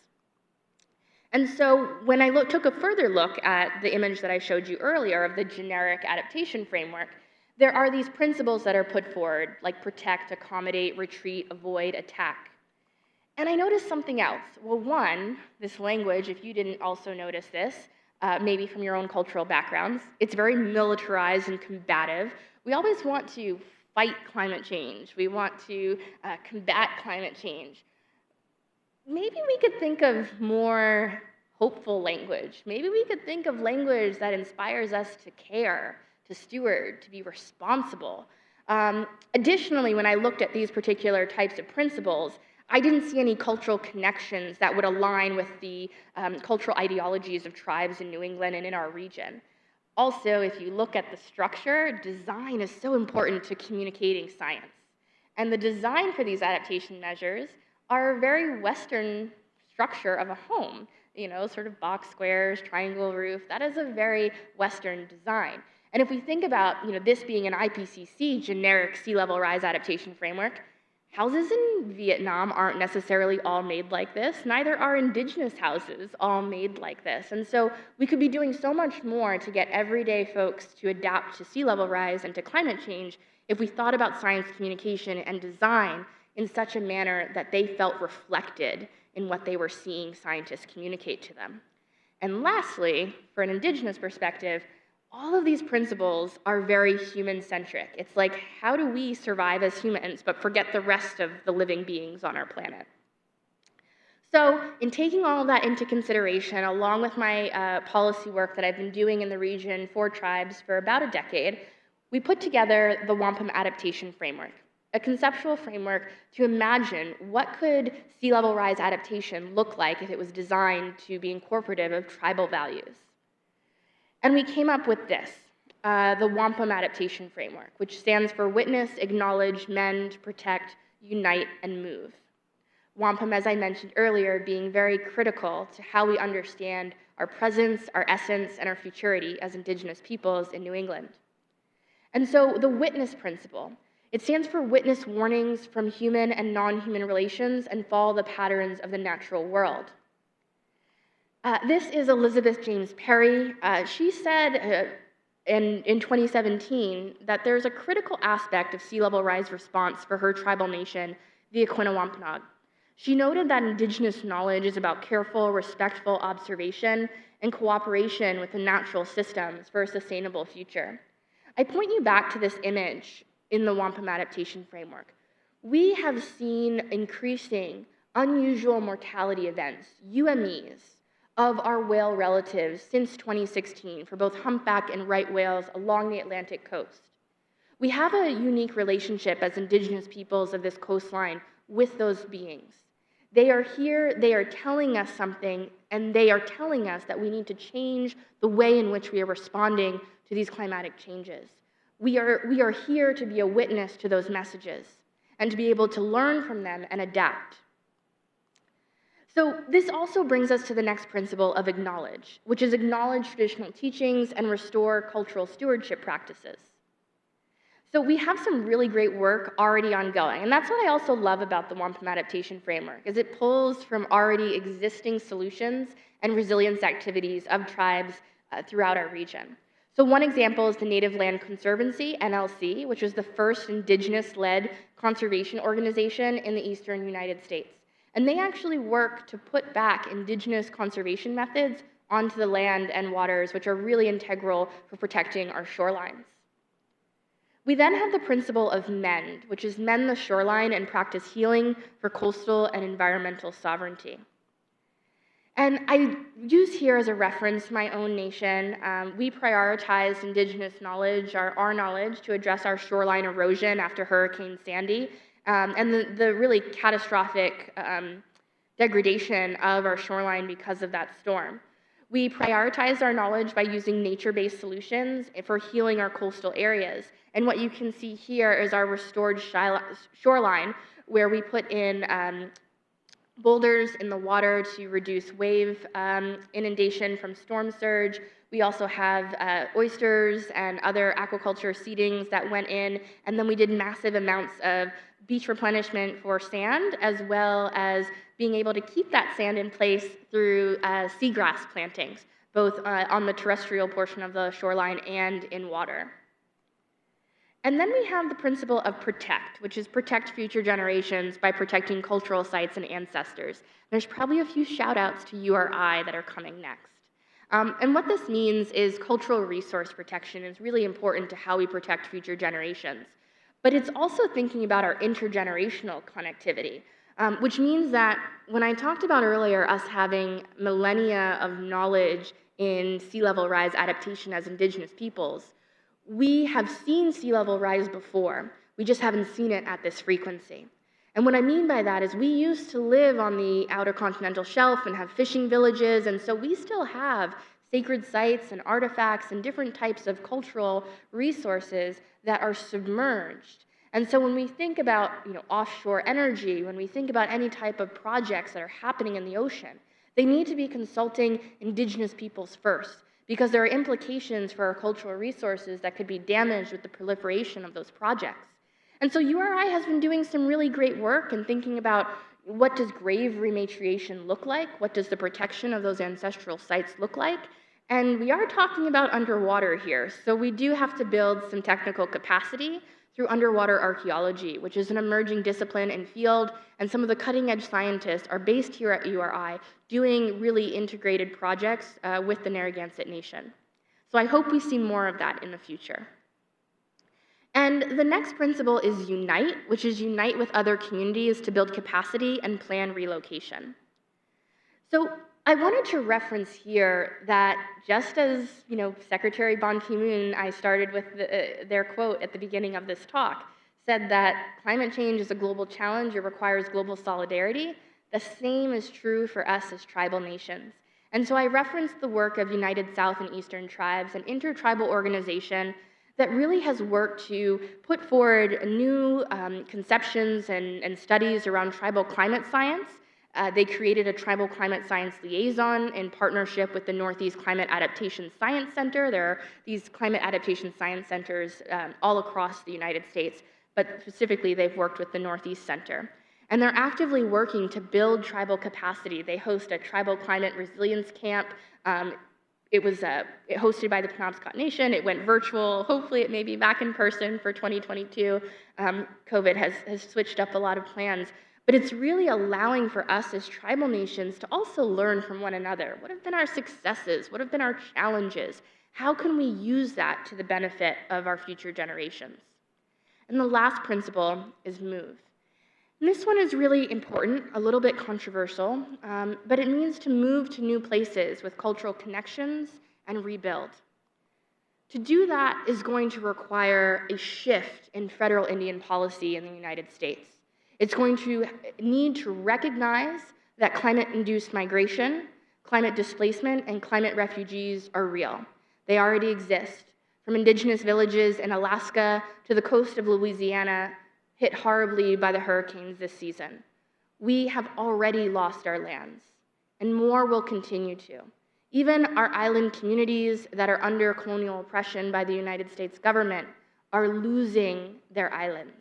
And so when I took a further look at the image that I showed you earlier of the generic adaptation framework, there are these principles that are put forward, like protect, accommodate, retreat, avoid, attack. And I noticed something else. Well, one, this language, if you didn't also notice this, maybe from your own cultural backgrounds, it's very militarized and combative. We always want to fight climate change. We want to combat climate change. Maybe we could think of more hopeful language. Maybe we could think of language that inspires us to care, to steward, to be responsible. Additionally, when I looked at these particular types of principles, I didn't see any cultural connections that would align with the cultural ideologies of tribes in New England and in our region. Also, if you look at the structure, design is so important to communicating science. And the design for these adaptation measures are a very Western structure of a home, you know, sort of box squares, triangle roof. That is a very Western design. And if we think about, you know, this being an IPCC generic sea level rise adaptation framework, houses in Vietnam aren't necessarily all made like this. Neither are Indigenous houses all made like this. And so we could be doing so much more to get everyday folks to adapt to sea level rise and to climate change if we thought about science communication and design in such a manner that they felt reflected in what they were seeing scientists communicate to them. And lastly, for an Indigenous perspective, all of these principles are very human-centric. It's like, how do we survive as humans but forget the rest of the living beings on our planet? So in taking all of that into consideration, along with my policy work that I've been doing in the region for tribes for about a decade, we put together the Wampum Adaptation Framework, a conceptual framework to imagine what could sea level rise adaptation look like if it was designed to be incorporative of tribal values. And we came up with this, the Wampum Adaptation Framework, which stands for Witness, Acknowledge, Mend, Protect, Unite, and Move. Wampum, as I mentioned earlier, being very critical to how we understand our presence, our essence, and our futurity as Indigenous peoples in New England. And so the Witness Principle, it stands for witness warnings from human and non-human relations and follow the patterns of the natural world. This is Elizabeth James Perry. She said in 2017 that there's a critical aspect of sea level rise response for her tribal nation, the Aquinnah-Wampanoag. She noted that Indigenous knowledge is about careful, respectful observation and cooperation with the natural systems for a sustainable future. I point you back to this image in the Wampum Adaptation Framework. We have seen increasing unusual mortality events, UMEs, of our whale relatives since 2016 for both humpback and right whales along the Atlantic coast. We have a unique relationship as Indigenous peoples of this coastline with those beings. They are here, they are telling us something, and they are telling us that we need to change the way in which we are responding to these climatic changes. We are here to be a witness to those messages and to be able to learn from them and adapt. So this also brings us to the next principle of acknowledge, which is acknowledge traditional teachings and restore cultural stewardship practices. So we have some really great work already ongoing, and that's what I also love about the Wampum Adaptation Framework, is it pulls from already existing solutions and resilience activities of tribes throughout our region. So one example is the Native Land Conservancy, NLC, which was the first Indigenous-led conservation organization in the eastern United States. And they actually work to put back Indigenous conservation methods onto the land and waters, which are really integral for protecting our shorelines. We then have the principle of mend, which is mend the shoreline and practice healing for coastal and environmental sovereignty. And I use here as a reference my own nation. We prioritized Indigenous knowledge, our knowledge, to address our shoreline erosion after Hurricane Sandy, and the really catastrophic degradation of our shoreline because of that storm. We prioritized our knowledge by using nature-based solutions for healing our coastal areas. And what you can see here is our restored shoreline, where we put in boulders in the water to reduce wave inundation from storm surge. We also have oysters and other aquaculture seedings that went in, and then we did massive amounts of beach replenishment for sand, as well as being able to keep that sand in place through seagrass plantings, both on the terrestrial portion of the shoreline and in water. And then we have the principle of protect, which is protect future generations by protecting cultural sites and ancestors. There's probably a few shout outs to URI that are coming next. And what this means is cultural resource protection is really important to how we protect future generations. But it's also thinking about our intergenerational connectivity, which means that when I talked about earlier us having millennia of knowledge in sea level rise adaptation as Indigenous peoples, we have seen sea level rise before. We just haven't seen it at this frequency. And what I mean by that is we used to live on the outer continental shelf and have fishing villages, and so we still have sacred sites and artifacts and different types of cultural resources that are submerged. And so when we think about offshore energy, when we think about any type of projects that are happening in the ocean, they need to be consulting Indigenous peoples first, because there are implications for our cultural resources that could be damaged with the proliferation of those projects. And so URI has been doing some really great work in thinking about what does grave rematriation look like, what does the protection of those ancestral sites look like, and we are talking about underwater here, so we do have to build some technical capacity through underwater archaeology, which is an emerging discipline and field, and some of the cutting-edge scientists are based here at URI doing really integrated projects with the Narragansett Nation. So I hope we see more of that in the future. And the next principle is unite, which is unite with other communities to build capacity and plan relocation. So I wanted to reference here that just as Secretary Ban Ki-moon, I started with their quote at the beginning of this talk, said that climate change is a global challenge, it requires global solidarity. The same is true for us as tribal nations. And so I referenced the work of United South and Eastern Tribes, an intertribal organization that really has worked to put forward new conceptions and studies around tribal climate science. They created a tribal climate science liaison in partnership with the Northeast Climate Adaptation Science Center. There are these climate adaptation science centers all across the United States, but specifically they've worked with the Northeast Center. And they're actively working to build tribal capacity. They host a tribal climate resilience camp. It was hosted by the Shinnecock Nation. It went virtual. Hopefully it may be back in person for 2022. COVID has switched up a lot of plans. But it's really allowing for us as tribal nations to also learn from one another. What have been our successes? What have been our challenges? How can we use that to the benefit of our future generations? And the last principle is move. And this one is really important, a little bit controversial, but it means to move to new places with cultural connections and rebuild. To do that is going to require a shift in federal Indian policy in the United States. It's going to need to recognize that climate-induced migration, climate displacement, and climate refugees are real. They already exist. From Indigenous villages in Alaska to the coast of Louisiana, hit horribly by the hurricanes this season. We have already lost our lands, and more will continue to. Even our island communities that are under colonial oppression by the United States government are losing their islands.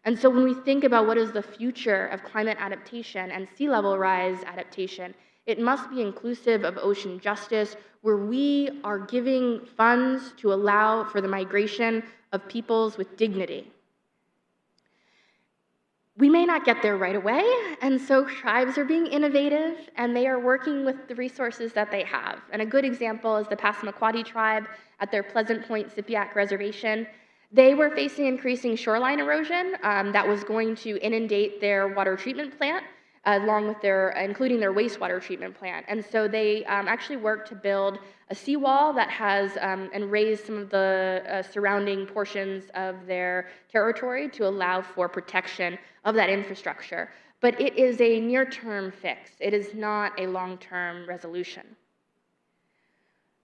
And so when we think about what is the future of climate adaptation and sea level rise adaptation, it must be inclusive of ocean justice, where we are giving funds to allow for the migration of peoples with dignity. We may not get there right away, and so tribes are being innovative, and they are working with the resources that they have. And a good example is the Passamaquoddy tribe at their Pleasant Point Sipiak Reservation. They were facing increasing shoreline erosion that was going to inundate their water treatment plant. along with including their wastewater treatment plant. And so they actually worked to build a seawall that has, and raise some of the surrounding portions of their territory to allow for protection of that infrastructure. But it is a near-term fix. It is not a long-term resolution.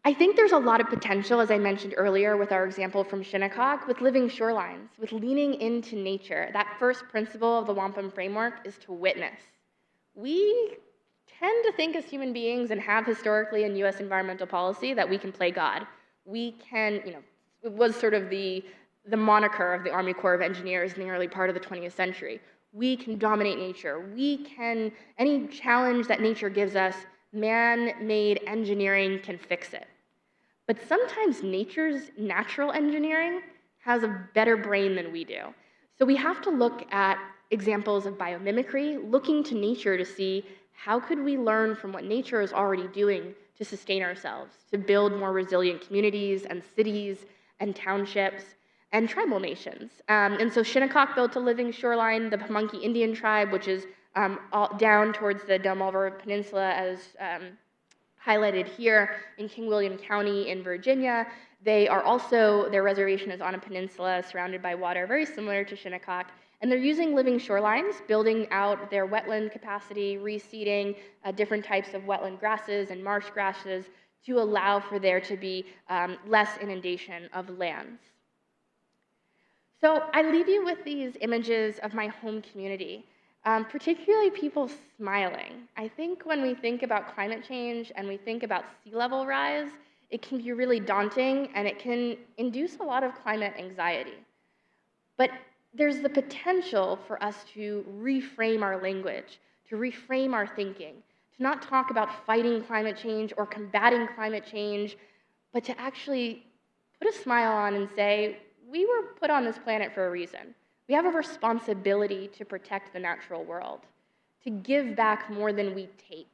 I think there's a lot of potential, as I mentioned earlier with our example from Shinnecock, with living shorelines, with leaning into nature. That first principle of the wampum framework is to witness. We tend to think as human beings, and have historically in US environmental policy, that we can play God. We can, it was sort of the moniker of the Army Corps of Engineers in the early part of the 20th century. We can dominate nature. Any challenge that nature gives us, man-made engineering can fix it. But sometimes nature's natural engineering has a better brain than we do. So we have to look at examples of biomimicry, looking to nature to see how could we learn from what nature is already doing to sustain ourselves, to build more resilient communities and cities and townships and tribal nations. And so Shinnecock built a living shoreline, the Pamunkey Indian tribe, which is down towards the Delmarva Peninsula, as highlighted here in King William County in Virginia. They are also, their reservation is on a peninsula surrounded by water, very similar to Shinnecock. And they're using living shorelines, building out their wetland capacity, reseeding different types of wetland grasses and marsh grasses to allow for there to be less inundation of lands. So I leave you with these images of my home community. Particularly people smiling. I think when we think about climate change and we think about sea level rise, it can be really daunting and it can induce a lot of climate anxiety. But there's the potential for us to reframe our language, to reframe our thinking, to not talk about fighting climate change or combating climate change, but to actually put a smile on and say, we were put on this planet for a reason. We have a responsibility to protect the natural world, to give back more than we take.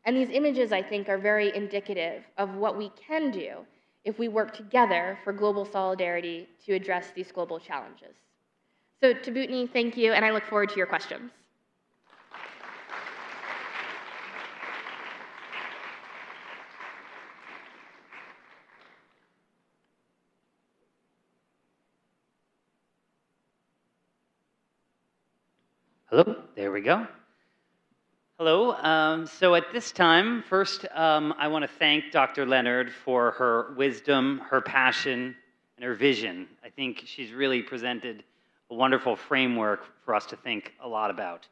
And these images, I think, are very indicative of what we can do if we work together for global solidarity to address these global challenges. So Tabutni, thank you, and I look forward to your questions. Hello, there we go. Hello, so at this time, first I want to thank Dr. Leonard for her wisdom, her passion, and her vision. I think she's really presented a wonderful framework for us to think a lot about.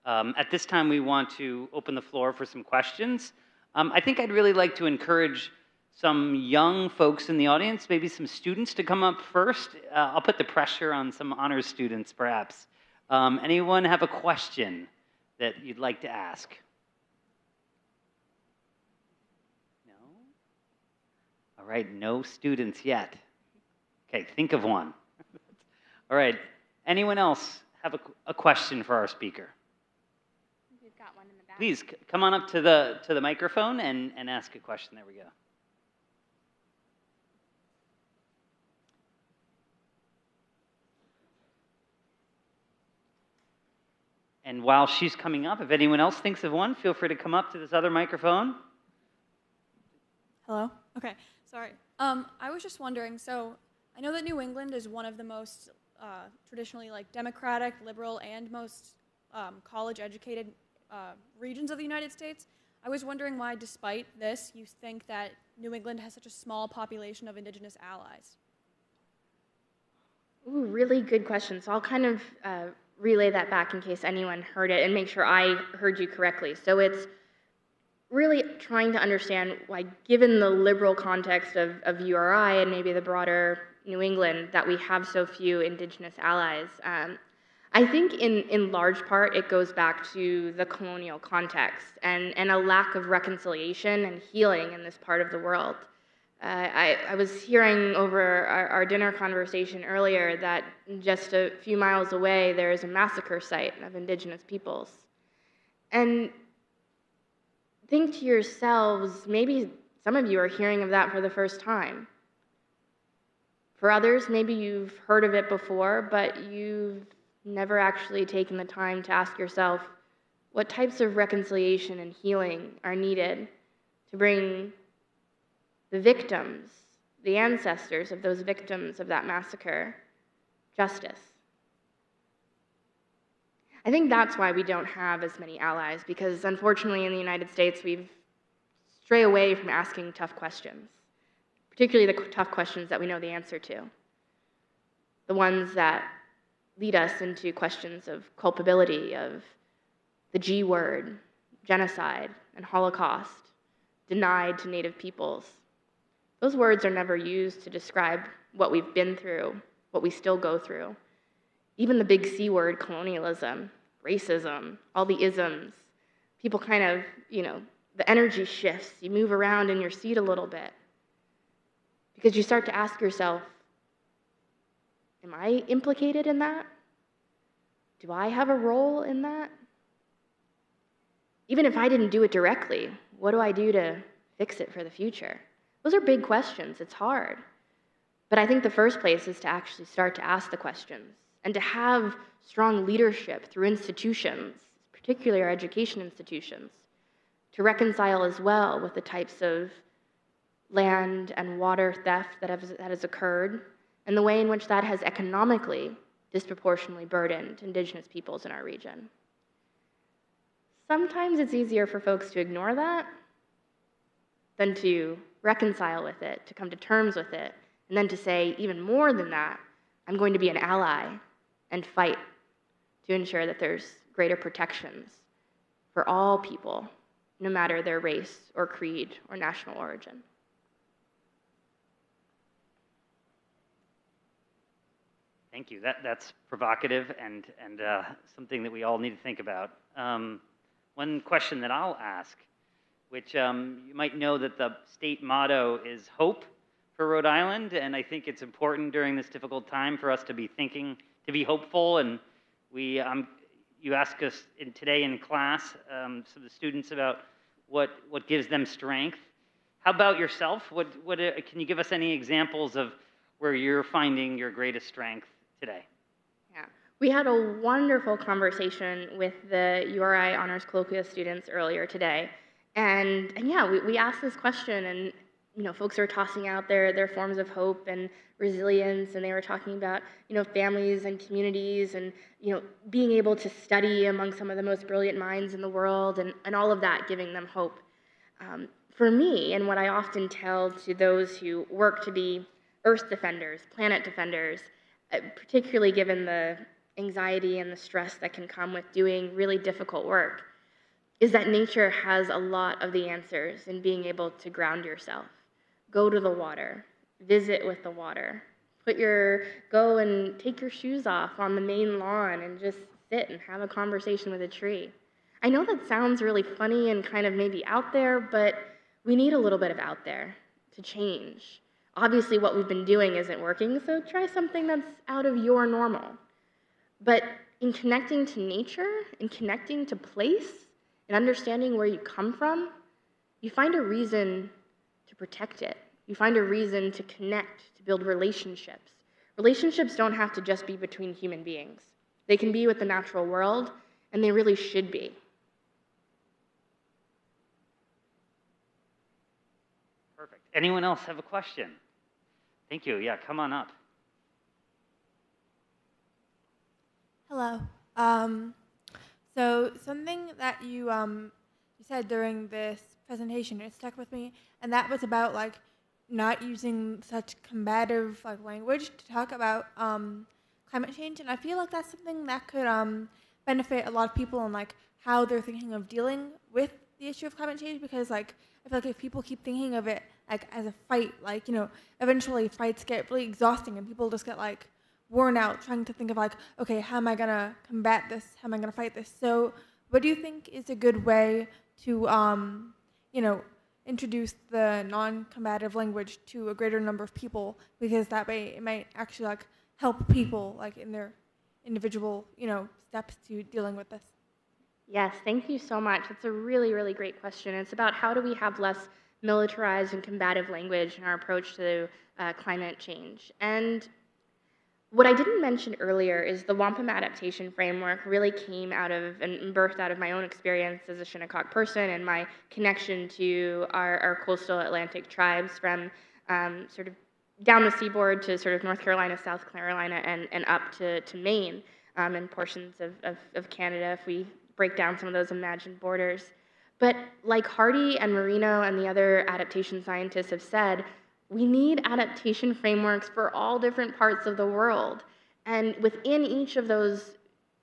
At this time, we want to open the floor for some questions. I think I'd really like to encourage some young folks in the audience, maybe some students, to come up first. I'll put the pressure on some honors students, perhaps. Anyone have a question that you'd like to ask? No? All right, no students yet. Okay, think of one. All right, anyone else have a question for our speaker? We've got one in the back. Please, come on up to the microphone and ask a question. There we go. And while she's coming up, if anyone else thinks of one, feel free to come up to this other microphone. Hello? Okay, sorry. I was just wondering, so I know that New England is one of the most traditionally democratic, liberal, and most college-educated regions of the United States. I was wondering why, despite this, you think that New England has such a small population of Indigenous allies. Ooh, really good question. So I'll kind of relay that back in case anyone heard it and make sure I heard you correctly. So it's really trying to understand why, given the liberal context of URI and maybe the broader New England, that we have so few Indigenous allies. I think in large part it goes back to the colonial context and a lack of reconciliation and healing in this part of the world. I was hearing over our dinner conversation earlier that just a few miles away there is a massacre site of Indigenous peoples. And think to yourselves, maybe some of you are hearing of that for the first time. For others, maybe you've heard of it before, but you've never actually taken the time to ask yourself, what types of reconciliation and healing are needed to bring the victims, the ancestors of those victims of that massacre, justice. I think that's why we don't have as many allies, because unfortunately in the United States we've strayed away from asking tough questions, particularly the tough questions that we know the answer to, the ones that lead us into questions of culpability, of the G word, genocide and Holocaust, denied to Native peoples. Those words are never used to describe what we've been through, what we still go through. Even the big C word, colonialism, racism, all the isms, people kind of, the energy shifts. You move around in your seat a little bit because you start to ask yourself, am I implicated in that? Do I have a role in that? Even if I didn't do it directly, what do I do to fix it for the future? Those are big questions. It's hard. But I think the first place is to actually start to ask the questions and to have strong leadership through institutions, particularly our education institutions, to reconcile as well with the types of land and water theft that has occurred and the way in which that has economically disproportionately burdened Indigenous peoples in our region. Sometimes it's easier for folks to ignore that than to reconcile with it, to come to terms with it, and then to say, even more than that, I'm going to be an ally and fight to ensure that there's greater protections for all people, no matter their race or creed or national origin. Thank you. That's provocative and something that we all need to think about. One question that I'll ask, which you might know that the state motto is hope for Rhode Island, and I think it's important during this difficult time for us to be thinking, to be hopeful, and you ask us today in class, so the students about what gives them strength. How about yourself? Can you give us any examples of where you're finding your greatest strength today? Yeah, we had a wonderful conversation with the URI Honors Colloquium students earlier today, and yeah, we asked this question, and folks are tossing out their forms of hope and resilience, and they were talking about families and communities, and being able to study among some of the most brilliant minds in the world, and all of that giving them hope. For me, and what I often tell to those who work to be Earth defenders, planet defenders, particularly given the anxiety and the stress that can come with doing really difficult work, is that nature has a lot of the answers in being able to ground yourself. Go to the water, visit with the water, go and take your shoes off on the main lawn and just sit and have a conversation with a tree. I know that sounds really funny and kind of maybe out there, but we need a little bit of out there to change. Obviously, what we've been doing isn't working, so try something that's out of your normal. But in connecting to nature, in connecting to place, and understanding where you come from, you find a reason to protect it. You find a reason to connect, to build relationships. Relationships don't have to just be between human beings. They can be with the natural world, and they really should be. Perfect. Anyone else have a question? Thank you. Yeah, come on up. Hello. So something that you said during this presentation, it stuck with me, and that was about not using such combative language to talk about climate change, and I feel like that's something that could benefit a lot of people and how they're thinking of dealing with the issue of climate change, because I feel like if people keep thinking of it as a fight, eventually fights get really exhausting and people just get worn out trying to think of okay, how am I gonna combat this? How am I gonna fight this? So what do you think is a good way to introduce the non-combative language to a greater number of people, because that way it might actually help people in their individual steps to dealing with this? Yes, thank you so much. That's a really, really great question. It's about how do we have less militarized and combative language in our approach to climate change. And What I didn't mention earlier is the wampum adaptation framework really came out of and birthed out of my own experience as a Shinnecock person and my connection to our coastal Atlantic tribes from sort of down the seaboard to sort of North Carolina, South Carolina, and up to Maine and portions of Canada if we break down some of those imagined borders. But like Hardy and Marino and the other adaptation scientists have said, we need adaptation frameworks for all different parts of the world. And within each of those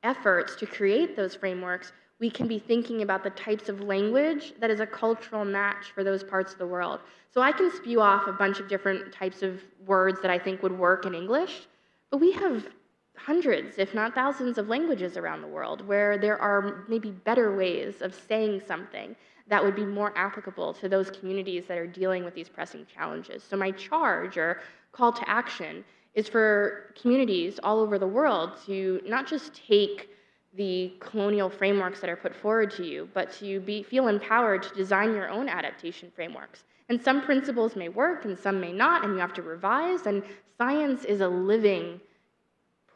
efforts to create those frameworks, we can be thinking about the types of language that is a cultural match for those parts of the world. So I can spew off a bunch of different types of words that I think would work in English, but we have hundreds, if not thousands, of languages around the world where there are maybe better ways of saying something that would be more applicable to those communities that are dealing with these pressing challenges. So my charge or call to action is for communities all over the world to not just take the colonial frameworks that are put forward to you, but to feel empowered to design your own adaptation frameworks. And some principles may work and some may not, and you have to revise, and science is a living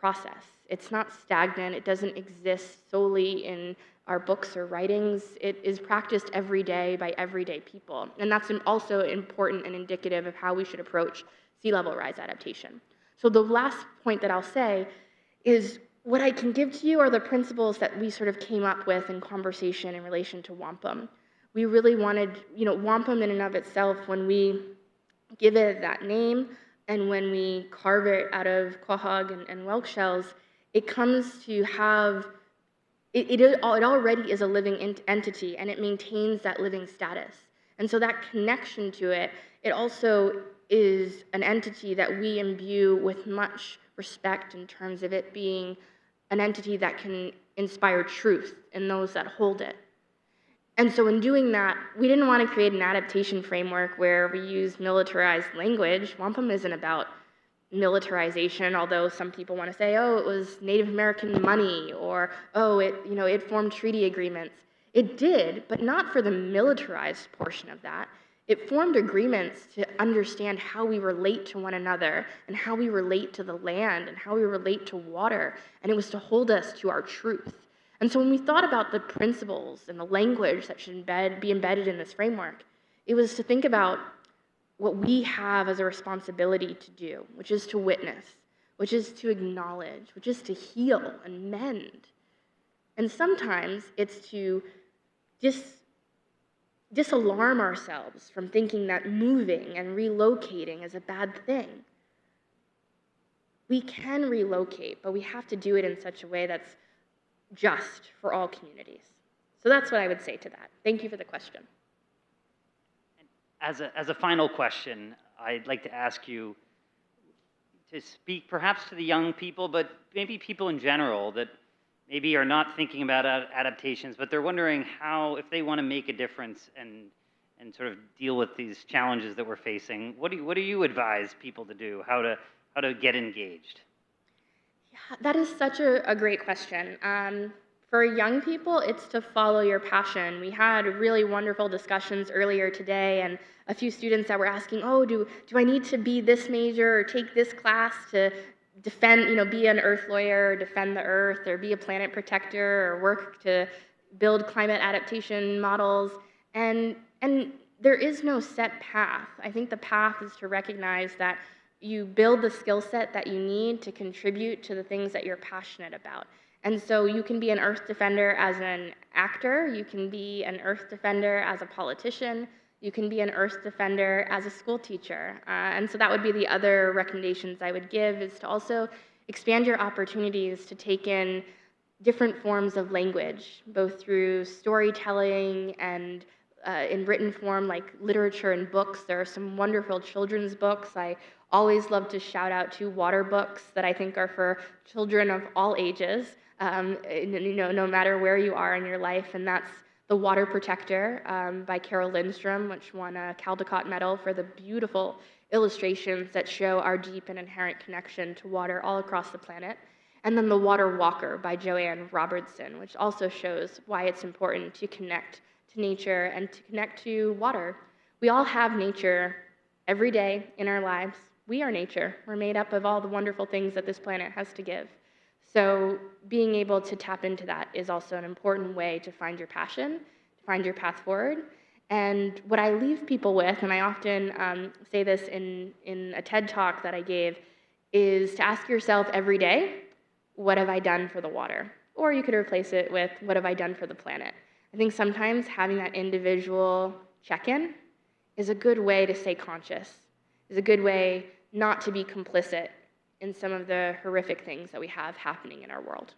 process. It's not stagnant. It doesn't exist solely in our books or writings. It is practiced every day by everyday people. And that's also important and indicative of how we should approach sea level rise adaptation. So the last point that I'll say is what I can give to you are the principles that we sort of came up with in conversation in relation to wampum. We really wanted, wampum in and of itself, when we give it that name and when we carve it out of quahog and whelk shells, it comes to have, it already is a living entity, and it maintains that living status. And so that connection to it, it also is an entity that we imbue with much respect in terms of it being an entity that can inspire truth in those that hold it. And so in doing that, we didn't want to create an adaptation framework where we use militarized language. Wampum isn't about militarization, although some people want to say, oh, it was Native American money, or, oh, it formed treaty agreements. It did, but not for the militarized portion of that. It formed agreements to understand how we relate to one another and how we relate to the land and how we relate to water, and it was to hold us to our truth. And so when we thought about the principles and the language that should be embedded in this framework, it was to think about what we have as a responsibility to do, which is to witness, which is to acknowledge, which is to heal and mend. And sometimes it's to disalarm ourselves from thinking that moving and relocating is a bad thing. We can relocate, but we have to do it in such a way that's just for all communities. So that's what I would say to that. Thank you for the question. As a final question, I'd like to ask you to speak perhaps to the young people, but maybe people in general that maybe are not thinking about adaptations, but they're wondering how, if they want to make a difference and sort of deal with these challenges that we're facing, what do you advise people to do, how to get engaged? Yeah, that is such a great question. For young people, it's to follow your passion. We had really wonderful discussions earlier today, and a few students that were asking, oh, do I need to be this major or take this class to defend, be an earth lawyer or defend the earth or be a planet protector or work to build climate adaptation models? And there is no set path. I think the path is to recognize that you build the skill set that you need to contribute to the things that you're passionate about. And so you can be an earth defender as an actor, you can be an earth defender as a politician, you can be an earth defender as a school teacher. And so that would be the other recommendations I would give, is to also expand your opportunities to take in different forms of language, both through storytelling and in written form, like literature and books. There are some wonderful children's books. I always love to shout out to water books that I think are for children of all ages, no matter where you are in your life, and that's The Water Protector by Carol Lindstrom, which won a Caldecott Medal for the beautiful illustrations that show our deep and inherent connection to water all across the planet. And then The Water Walker by Joanne Robertson, which also shows why it's important to connect to nature and to connect to water. We all have nature every day in our lives, we are nature. We're made up of all the wonderful things that this planet has to give. So being able to tap into that is also an important way to find your passion, to find your path forward. And what I leave people with, and I often say this in a TED talk that I gave, is to ask yourself every day, what have I done for the water? Or you could replace it with, what have I done for the planet? I think sometimes having that individual check-in is a good way to stay conscious, is a good way not to be complicit in some of the horrific things that we have happening in our world.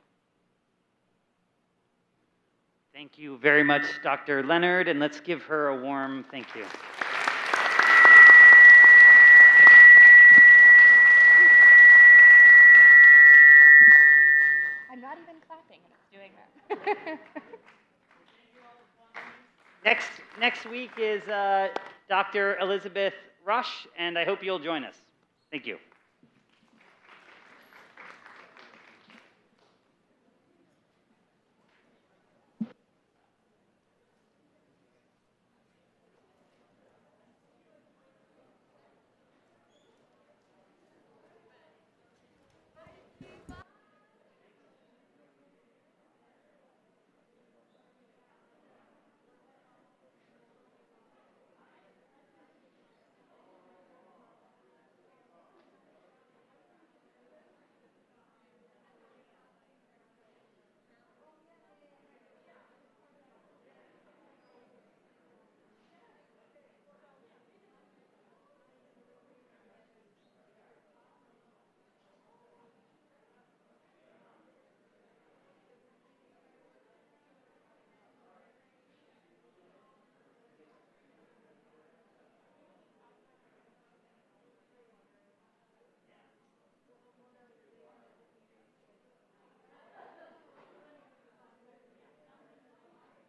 Thank you very much, Dr. Leonard, and let's give her a warm thank you. I'm not even clapping, and it's doing that. Next week is Dr. Elizabeth Rush, and I hope you'll join us. Thank you.